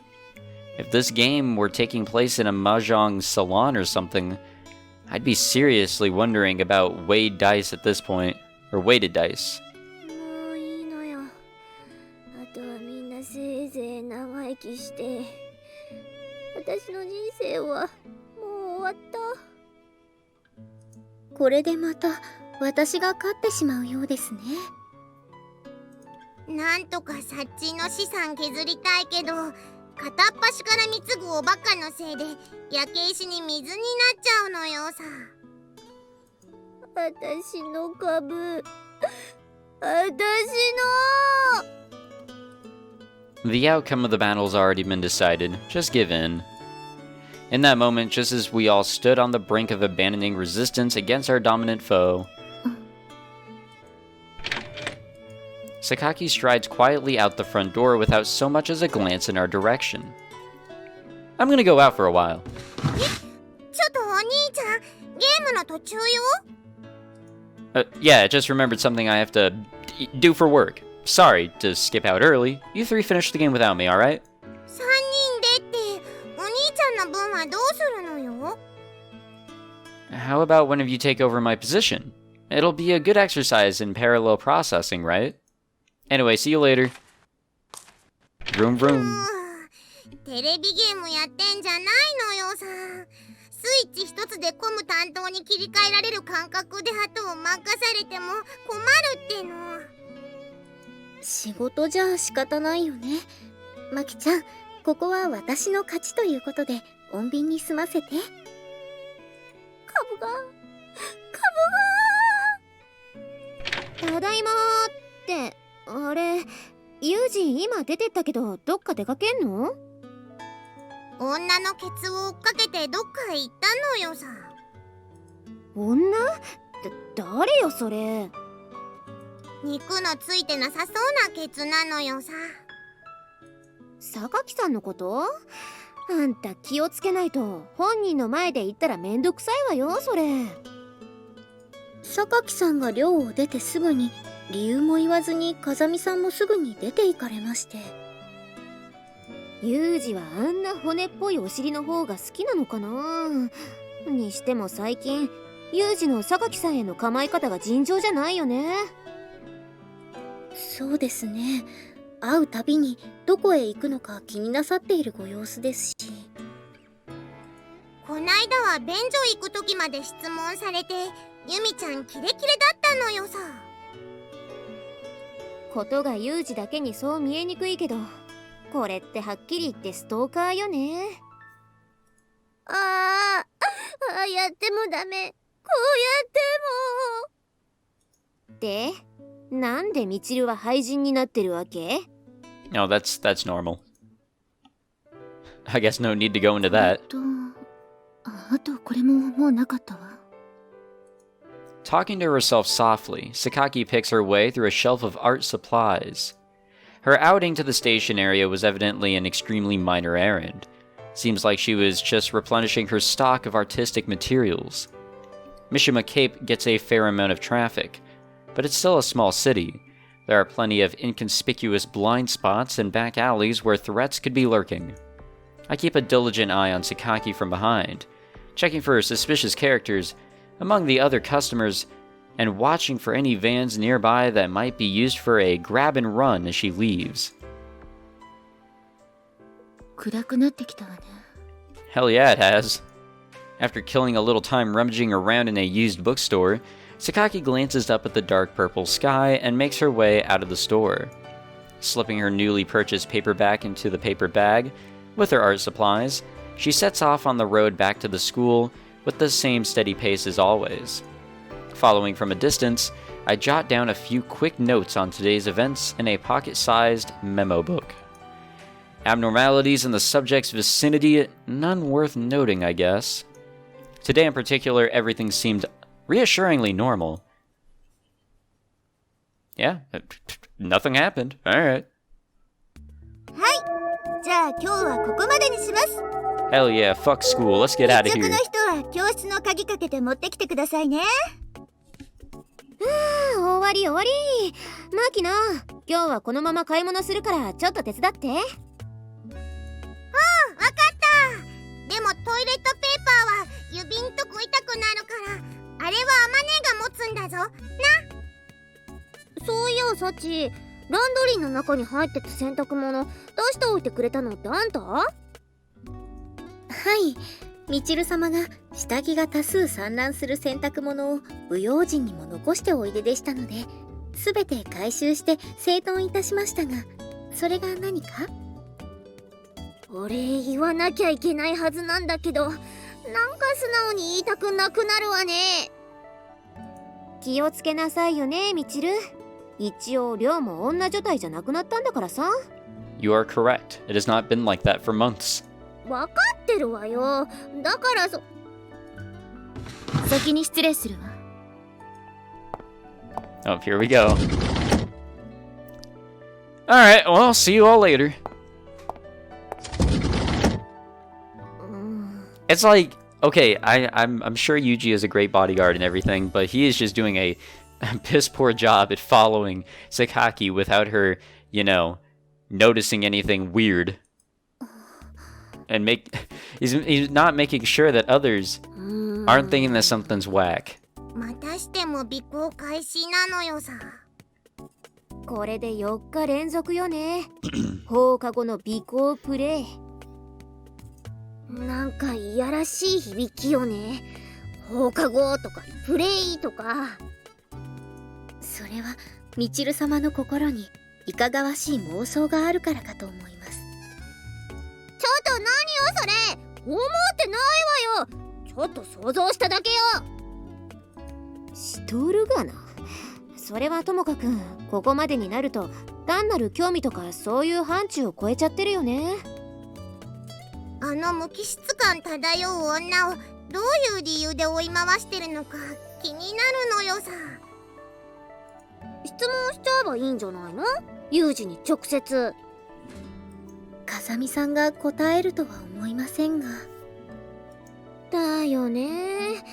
If this game were taking place in a mahjong salon or something, I'd be seriously wondering about weighed dice at this point. Or weighted dice. もういいのよ。あとはみんなせいぜい長生きして、私の人生はもう終わった。これでまた私が勝ってしまうようですね。なんとかサッチの資産削りたいけど、片っ端から貢ぐおバカのせいで焼け石に水になっちゃうのよさ。私の株、私の。 The outcome of the battle's already been decided. Just give in. In that moment, just as we all stood on the brink of abandoning resistance against our dominant foe, Sakaki strides quietly out the front door without so much as a glance in our direction. I'm gonna go out for a while. ちょっとお兄ちゃん、ゲームの途中よ。Yeah, I just remembered something I have to do for work. Sorry to skip out early. You three finished the game without me, alright? 3人でって、お兄ちゃんの分はどうするのよ。 How about one of you take over my position? It'll be a good exercise in parallel processing, right? Anyway, see you later. Vroom vroom. テレビゲームやってんじゃないのよさ。スイッチ一つでコム担当に切り替えられる感覚であとを任されても困るっての。仕事じゃ仕方ないよね。マキちゃん、ここは私の勝ちということで穏便に済ませて。株がただいまーって、あれ、ユージ今出てったけど、どっか出かけんの？女のケツを追っかけてどっか行ったのよさ。女？誰よそれ。肉のついてなさそうなケツなのよさ。榊さんのこと？あんた気をつけないと本人の前で言ったらめんどくさいわよそれ。榊さんが寮を出てすぐに理由も言わずに風見さんもすぐに出て行かれまして。ユージはあんな骨っぽいお尻の方が好きなのかな。にしても最近ユージの榊さんへの構え方が尋常じゃないよね。そうですね。会うたびにどこへ行くのか気になさっているご様子ですし。こないだは便所行く時まで質問されて、ユミちゃんキレキレだったのよさ。ことがユージだけにそう見えにくいけど、これってはっきり言ってストーカーよね。ああやってもダメ。こうやっても。で、なんでミチルは廃人になってるわけ？ No, that's normal. I guess no need to go into that. あとこれももうなかったわ。Talking to herself softly, Sakaki picks her way through a shelf of art supplies. Her outing to the station area was evidently an extremely minor errand. Seems like she was just replenishing her stock of artistic materials. Mishima Cape gets a fair amount of traffic, but it's still a small city. There are plenty of inconspicuous blind spots and back alleys where threats could be lurking. I keep a diligent eye on Sakaki from behind, checking for suspicious characters among the other customers and watching for any vans nearby that might be used for a grab and run as she leaves. 暗くなってきたわね。 Hell yeah, it has. After killing a little time rummaging around in a used bookstore, Sakaki glances up at the dark purple sky and makes her way out of the store. Slipping her newly purchased paperback into the paper bag, with her art supplies, she sets off on the road back to the school with the same steady pace as always. Following from a distance, I jot down a few quick notes on today's events in a pocket-sized memo book. Abnormalities in the subject's vicinity, none worth noting, I guess. Today in particular, everything seemed reassuringly normal. Yeah, nothing happened. Alright. じゃあ今日はここまでにします。 Hell yeah, fuck school, let's get out of 必 here. 要の人は教室の鍵かけて持ってきてくださいね。終わり終わり。マキナ、今日はこのまま買い物するからちょっと手伝って。わかった。でもトイレットペーパーは指んとこ痛くなるから、あれはアマネが持つんだぞ。そういやサチ、ランドリーの中に入ってた洗濯物出しておいてくれたのってあんた？はい、みちる様が下着が多数散乱する洗濯物を不用心にも残しておいででしたので、すべて回収して整頓いたしましたが、それが何か？俺言わなきゃいけないはずなんだけど、なんか素直に言いたくなくなるわね。気をつけなさいよね、みちる。一応寮も女女体じゃなくなったんだからさ。You are correct. It has not been like that for months. わかってるわよ。だから先に失礼するわ。 Oh, here we go. Alright, well, see you all later. It's like, okay, I'm sure Yuji is a great bodyguard and everything, but he is just doing a piss poor job at following Sakaki without her, you know, noticing anything weird. And he's not making sure that others aren't thinking that something's whack. またしても尾行開始なのよさ。これで4日連続よね。放課後の尾行プレイ。なんかいやらしい響きよね。放課後とかプレイとか。それはみちる様の心にいかがわしい妄想があるからかと思います。ちょっと何よそれ。思ってないわよ。ちょっと想像しただけよ。しとるがな。それはともかくここまでになると単なる興味とかそういう範疇を超えちゃってるよね。あの無機質感漂う女をどういう理由で追い回してるのか気になるのよさ。質問しちゃえばいいんじゃないの？ユージに直接。風見さんが答えるとは思いませんが。だよね。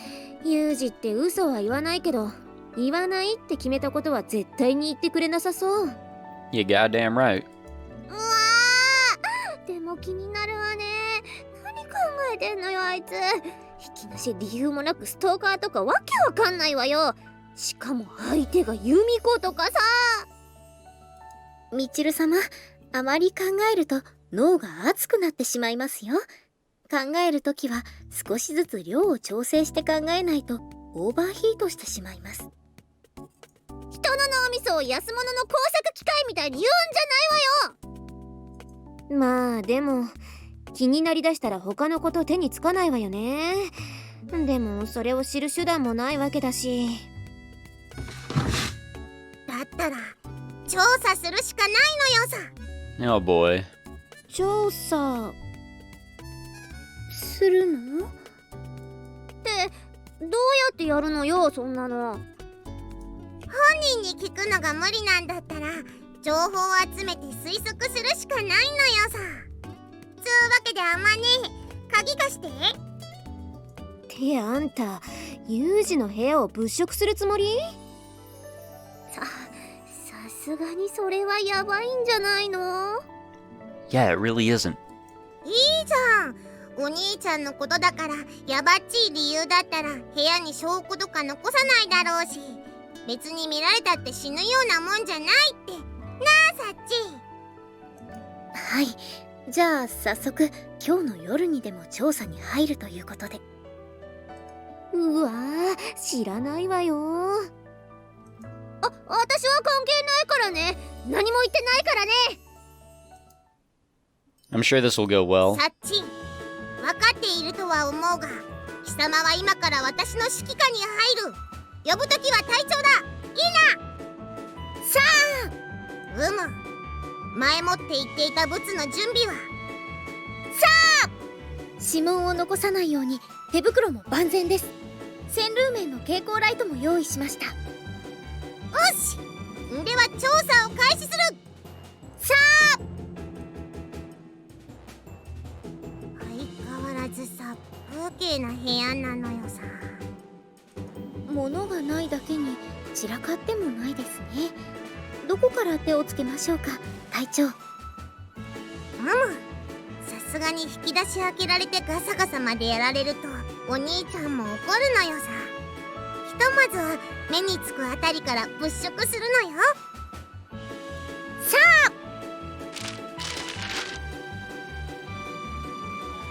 ユージって嘘は言わないけど、言わないって決めたことは絶対に言ってくれなさそう。You goddamn right. うわー、でも気になるわね。何考えてんのよあいつ。引きなし理由もなくストーカーとかわけわかんないわよ。しかも相手がユミコとかさ。みちる様、あまり考えると脳が熱くなってしまいますよ。考えるときは少しずつ量を調整して考えないとオーバーヒートしてしまいます。人の脳みそを安物の工作機械みたいに言うんじゃないわよ。まあでも気になりだしたら他のこと手につかないわよね。でもそれを知る手段もないわけだし。だったら調査するしかないのよさ。 Oh boy. 調査するの？ってどうやってやるのよそんなの。本人に聞くのが無理なんだったら情報を集めて推測するしかないのよさ。つうわけであまね、鍵貸して。ってあんたユージの部屋を物色するつもり？すがにそれはやばいんじゃないの？ Yeah, it really isn't. いいじゃん。お兄ちゃんのことだからやばっちい理由だったら部屋に証拠とか残さないだろうし、別に見られたって死ぬようなもんじゃないってなあ、サッチ。はい、じゃあ早速今日の夜にでも調査に入るということで。うわー、知らないわよ。私は関係ないからね。何も言ってないからね。I'm sure this will go well. サッチ、分かっているとは思うが、貴様は今から私の指揮下に入る。呼ぶときは隊長だ。いいな。さあ。前もって言っていたブツの準備は。さあ。指紋を残さないように手袋も万全です。センルーメンの蛍光ライトも用意しました。よし。では調査を開始する。さあ。相変わらず殺風景な部屋なのよさ。物がないだけに散らかってもないですね。どこから手をつけましょうか、隊長。さすがに引き出し開けられてガサガサまでやられるとお兄ちゃんも怒るのよさ。ひとまずは目につくあたりから物色するのよ。さあ。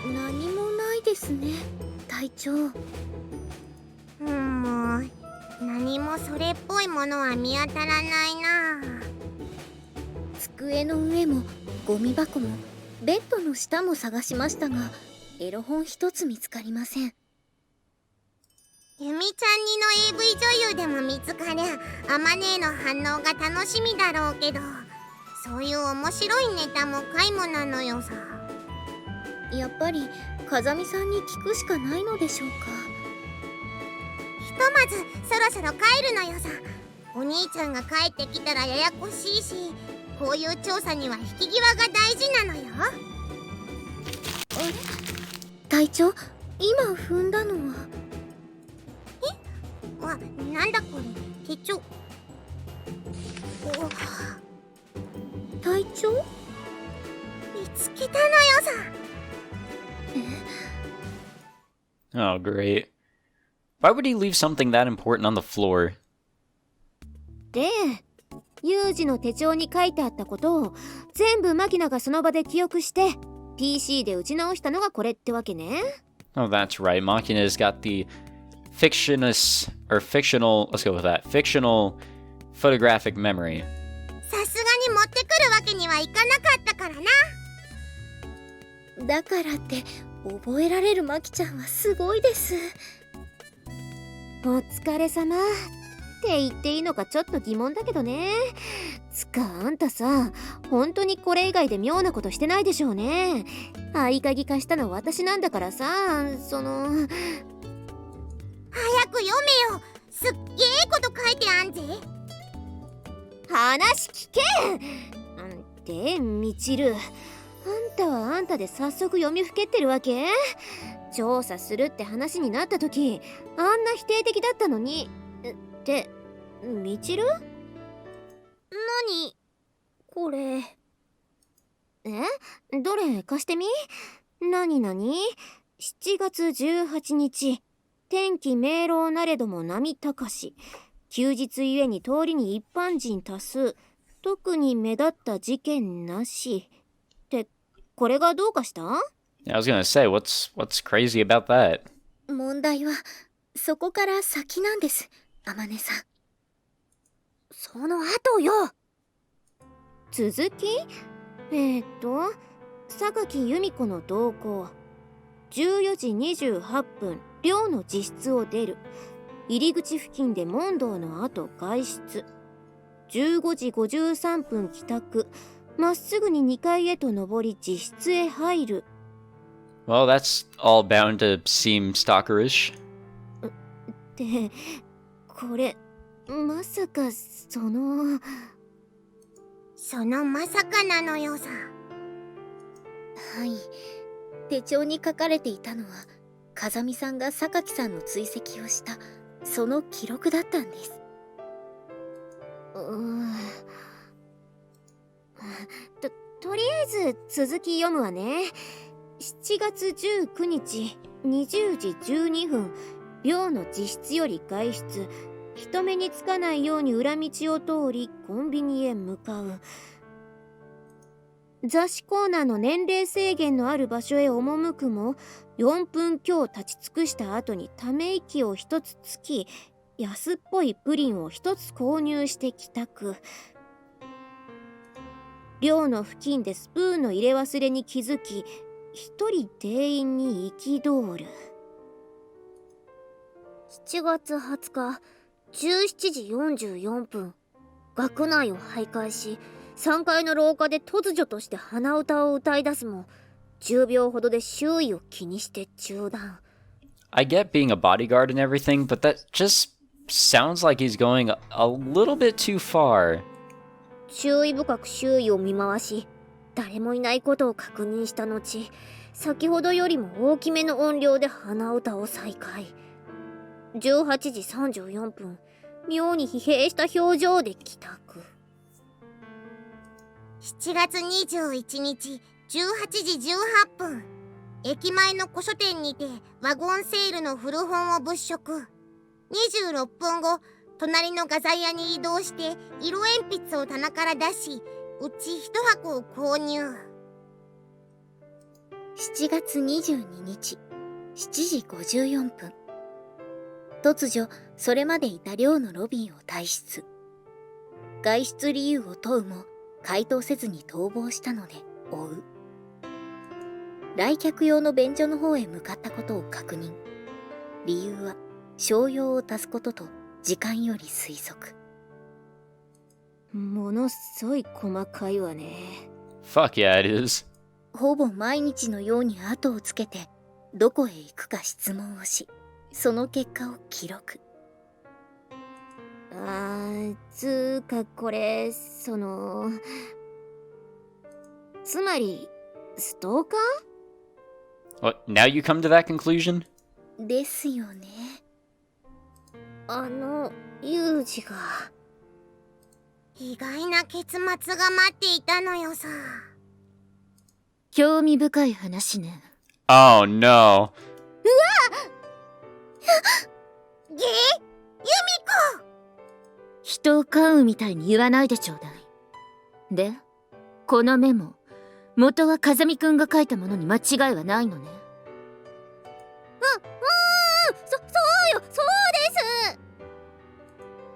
何もないですね、隊長。もう何もそれっぽいものは見当たらないな。机の上もゴミ箱もベッドの下も探しましたが、エロ本一つ見つかりません。ユミちゃん似の AV 女優でも見つかりゃあまねえの反応が楽しみだろうけど、そういう面白いネタも皆無なのよさ。やっぱり風見さんに聞くしかないのでしょうか。ひとまずそろそろ帰るのよさ。お兄ちゃんが帰ってきたらややこしいし、こういう調査には引き際が大事なのよ。隊長、今踏んだのは。なんだこれ、手帳。隊長？見つけたのよさ。Oh, great. Why would he leave something that important on the floor? で、ユージの手帳に書いてあったことを全部マキナがその場で記憶して PC で打ち直したのがこれってわけね。Oh, that's right. Machina's got the fictional, let's go with that, fictional photographic memory. さすがに持ってくるわけにはいかなかったからな。だからって覚えられるマキちゃんはすごいです。お疲れ様って言っていいのかちょっと疑問だけどね。つかあんたさ、本当にこれ以外で妙なことしてないでしょうね。合鍵貸したの私なんだからさ、早く読めよ。すっげえこと書いてあんぜ。話聞け。で、みちる、あんたはあんたで早速読みふけってるわけ？調査するって話になった時あんな否定的だったのに。ってみちる？何これ？どれ貸してみ。何7月18日、天気明朗なれども波高し、休日ゆえに通りに一般人多数、特に目立った事件なしって、これがどうかした？ I was gonna say, what's crazy about that? 問題はそこから先なんです、あまねさん。その後よ。続き？榊由美子の動向。14時28分、寮の自室を出る。入り口付近で問答の後外出。15時53分帰宅。まっすぐに2階へと上り自室へ入る。Well, that's all bound to seem stalkerish. ってこれまさかそのまさかなのよさ。はい、手帳に書かれていたのは風見さんが榊さんの追跡をしたその記録だったんです。とりあえず続き読むわね。7月19日20時12分、寮の自室より外出。人目につかないように裏道を通りコンビニへ向かう。雑誌コーナーの年齢制限のある場所へ赴くも、4分強立ち尽くした後にため息を一つつき、安っぽいプリンを一つ購入して帰宅。寮の付近でスプーンの入れ忘れに気づき、一人店員に憤る。7月20日17時44分、学内を徘徊し、3階の廊下で突如として鼻歌を歌い出すも、10秒ほどで周囲を気にして中断。 I get being a bodyguard and everything, but that just sounds like he's going a little bit too far. 注意深く周囲を見回し、誰もいないことを確認した後、先ほどよりも大きめの音量で鼻歌を再開。18時34分、妙に疲弊した表情で帰宅。7月21日18時18分、駅前の古書店にてワゴンセールの古本を物色。26分後、隣の画材屋に移動して色鉛筆を棚から出し、うち1箱を購入。7月22日7時54分、突如それまでいた寮のロビーを退出。外出理由を問うも回答せずに逃亡したので追う。来客用の便所の方へ向かったことを確認。理由は商用を足すことと時間より推測。ものすごい細かいわね。 Fuck yeah, it is. ほぼ毎日のように後をつけてどこへ行くか質問をし、その結果を記録。つーかこれ、つまりストーカー？ What, now you come to that conclusion? ですよね。ユージが意外な結末が待っていたのよさ。興味深い話ね。Oh no. ユミコ！人を飼うみたいに言わないでちょうだい。で、このメモ、元は風見くんが書いたものに間違いはないのね。そうです。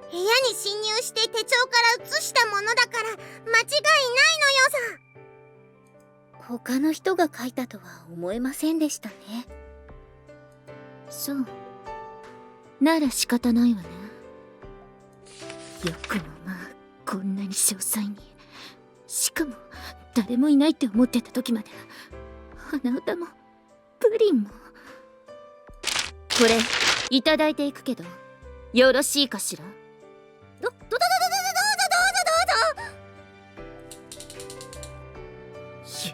部屋に侵入して手帳から写したものだから間違いないのよさ。他の人が書いたとは思えませんでしたね。そう。なら仕方ないわね。よくもまあ、こんなに詳細に。しかも、誰もいないって思ってた時まで。鼻歌も、プリンも。これ、いただいていくけど、よろしいかしら？どうぞ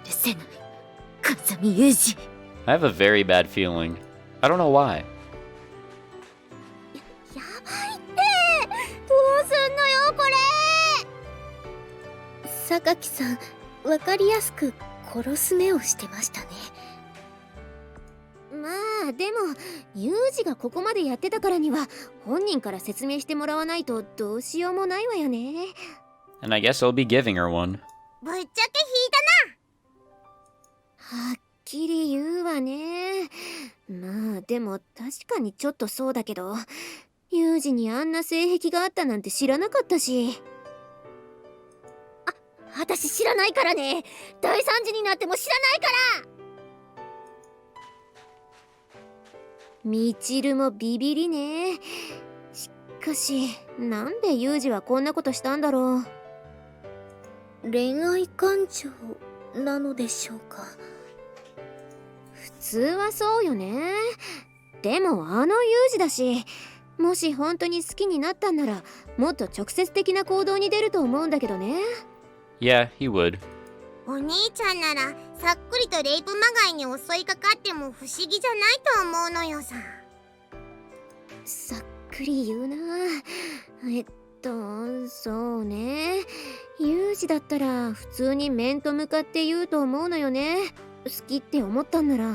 許せない。風見裕二。I have a very bad feeling. I don't know why. やばいって。どうすんのよこれ。榊さん、わかりやすく殺す目をしてましたね。まあでもユージがここまでやってたからには本人から説明してもらわないとどうしようもないわよね。 And I guess I'll be giving her one. ぶっちゃけ引いはっきり言うわね。まあでも確かにちょっとそうだけど、ユージにあんな性癖があったなんて知らなかったし。私知らないからね。大惨事になっても知らないから。みちるもビビりね。しかしなんでユージはこんなことしたんだろう。恋愛感情なのでしょうか。普通はそうよね。でもユージだし、もし本当に好きになったんならもっと直接的な行動に出ると思うんだけどね。Yeah, he would. お兄ちゃんならさっくりとレイプまがいに襲いかかっても不思議じゃないと思うのよさ。さっくり言うな。そうね。ユージだったら普通に面と向かって言うと思うのよね。好きって思ったんなら。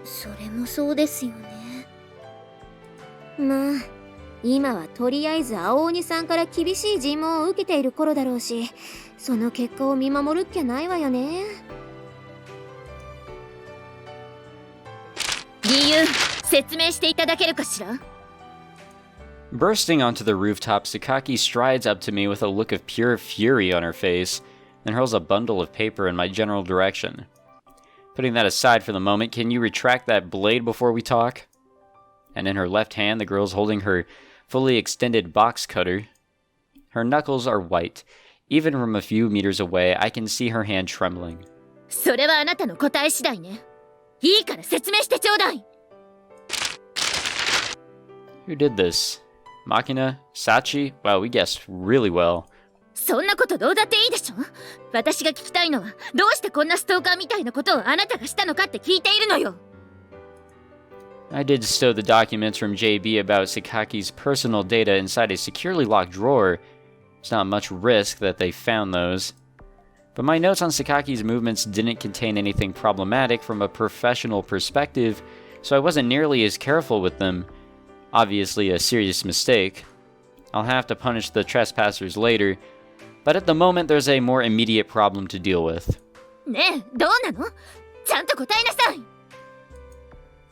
それもそうですよね。まあ今はとりあえず青鬼さんから厳しい尋問を受けている頃だろうし、その結果を見守るっきゃないわよね。理由説明していただけるかしら？ Bursting onto the rooftop, Sakaki strides up to me with a look of pure fury on her face and hurls a bundle of paper in my general direction. Putting that aside for the moment, can you retract that blade before we talk? And in her left hand, the girl's holding her fully extended box cutter. Her knuckles are white. Even from a few meters away, I can see her hand trembling. それはあなたの答え次第ね。いいから説明してちょうだい。 Who did this? Machina? Sachi? Wow, we guessed really well. そんなことどうだっていいでしょ。私が聞きたいのはどうしてこんなストーカーみたいなことをあなたがしたのかって聞いているのよ。 I did stow the documents from JB about Sakaki's personal data inside a securely locked drawer. It's not much risk that they found those. But my notes on Sakaki's movements didn't contain anything problematic from a professional perspective, so I wasn't nearly as careful with them. Obviously a serious mistake. I'll have to punish the trespassers later, but at the moment there's a more immediate problem to deal with. ねえ、どうなの？ちゃんと答えなさい。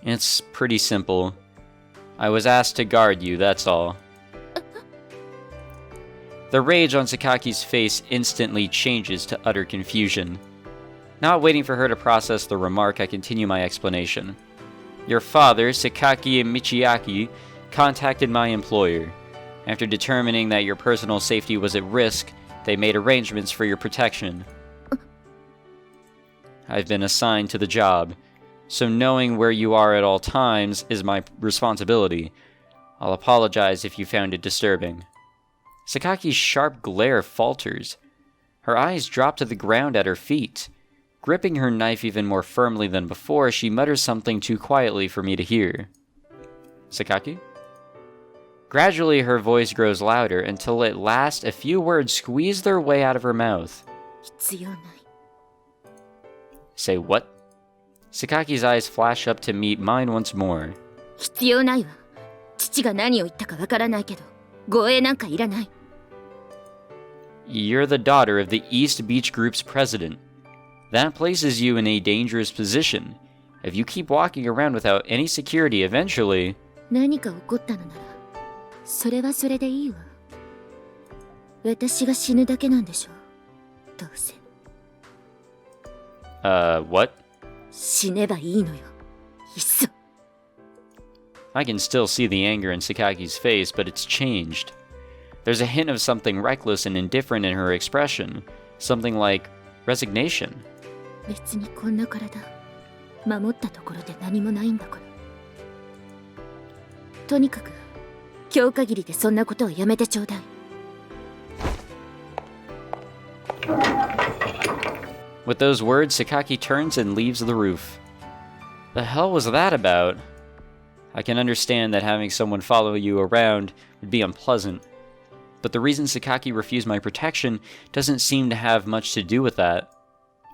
It's pretty simple. I was asked to guard you, that's all. The rage on Sakaki's face instantly changes to utter confusion. Not waiting for her to process the remark, I continue my explanation. Your father, Sakaki Michiaki, contacted my employer. After determining that your personal safety was at risk, they made arrangements for your protection. I've been assigned to the job, so knowing where you are at all times is my responsibility. I'll apologize if you found it disturbing. Sakaki's sharp glare falters. Her eyes drop to the ground at her feet. Gripping her knife even more firmly than before, she mutters something too quietly for me to hear. Sakaki? Gradually, her voice grows louder until at last a few words squeeze their way out of her mouth. 必要ない。 Say what? Sakaki's eyes flash up to meet mine once more. 必要ないわ。父が何を言ったかわからないけど、護衛なんかいらない。 You're the daughter of the East Beach Group's president. That places you in a dangerous position. If you keep walking around without any security, eventually... 何か起こったのなら、それはそれでいいわ。私が死ぬだけなんでしょ。どうせ。what? 死ねばいいのよ。いっそ。 I can still see the anger in Sakaki's face, but it's changed. There's a hint of something reckless and indifferent in her expression. Something like resignation. 別にこんな体、守ったところで何もないんだから。とにかく、今日限りでそんなことはやめてちょうだい。With those words, Sakaki turns and leaves the roof. The hell was that about? I can understand that having someone follow you around would be unpleasant, but the reason Sakaki refused my protection doesn't seem to have much to do with that.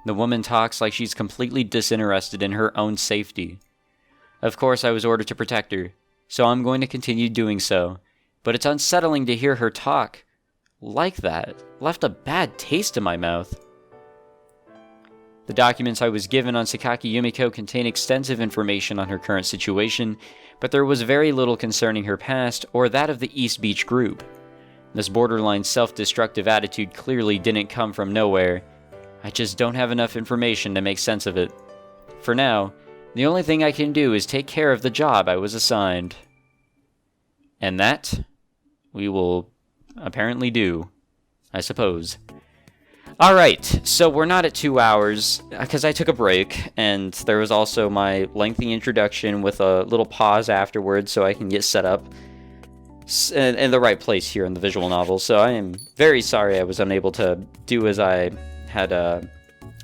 The woman talks like she's completely disinterested in her own safety. Of course, I was ordered to protect her, so I'm going to continue doing so, but it's unsettling to hear her talk like that. Left a bad taste in my mouth. The documents I was given on Sakaki Yumiko contain extensive information on her current situation, but there was very little concerning her past or that of the East Beach Group. This borderline self-destructive attitude clearly didn't come from nowhere. I just don't have enough information to make sense of it. For now, the only thing I can do is take care of the job I was assigned. And that, we will apparently do, I suppose. Alright, so we're not at 2 hours, because I took a break, and there was also my lengthy introduction with a little pause afterwards so I can get set up in the right place here in the visual novel. So I am very sorry I was unable to do as I had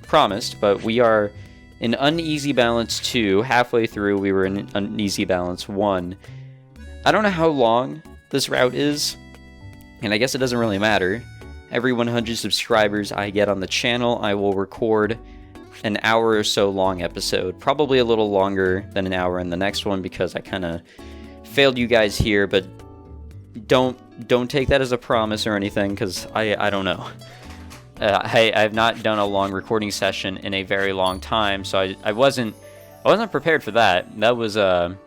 promised, but we are in Uneasy Balance 2. Halfway through, we were in Uneasy Balance 1. I don't know how long this route is. And I guess it doesn't really matter. Every 100 subscribers I get on the channel, I will record an hour or so long episode. Probably a little longer than an hour in the next one because I kind of failed you guys here, but don't take that as a promise or anything because I don't know. I have not done a long recording session in a very long time, so I wasn't prepared for that. That was a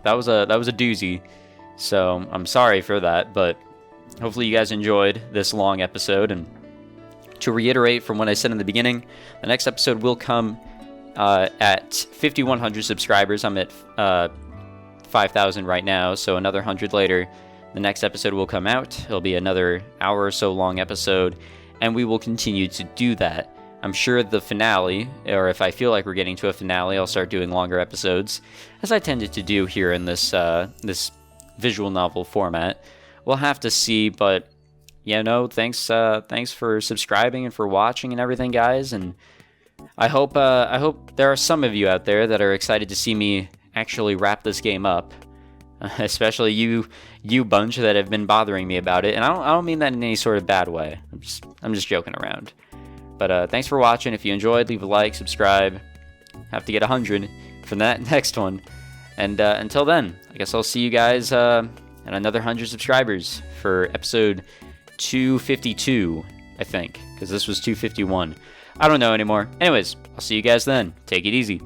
doozy. So I'm sorry for that, but hopefully you guys enjoyed this long episode. And to reiterate from what I said in the beginning, the next episode will come at 5,100 subscribers. I'm at 5,000 right now, so another 100 later, the next episode will come out. It'll be another hour or so long episode, and we will continue to do that. I'm sure the finale, or if I feel like we're getting to a finale, I'll start doing longer episodes, as I tended to do here in this this visual novel format. We'll have to see, but thanks for subscribing and for watching and everything, guys. And I hope there are some of you out there that are excited to see me actually wrap this game up, especially you bunch that have been bothering me about it. And I don't mean that in any sort of bad way. I'm just joking around. But thanks for watching. If you enjoyed, leave a like, subscribe. Have to get 100 for that next one. And until then, I guess I'll see you guys at another 100 subscribers for episode 252, I think, because this was 251. I don't know anymore. Anyways, I'll see you guys then. Take it easy.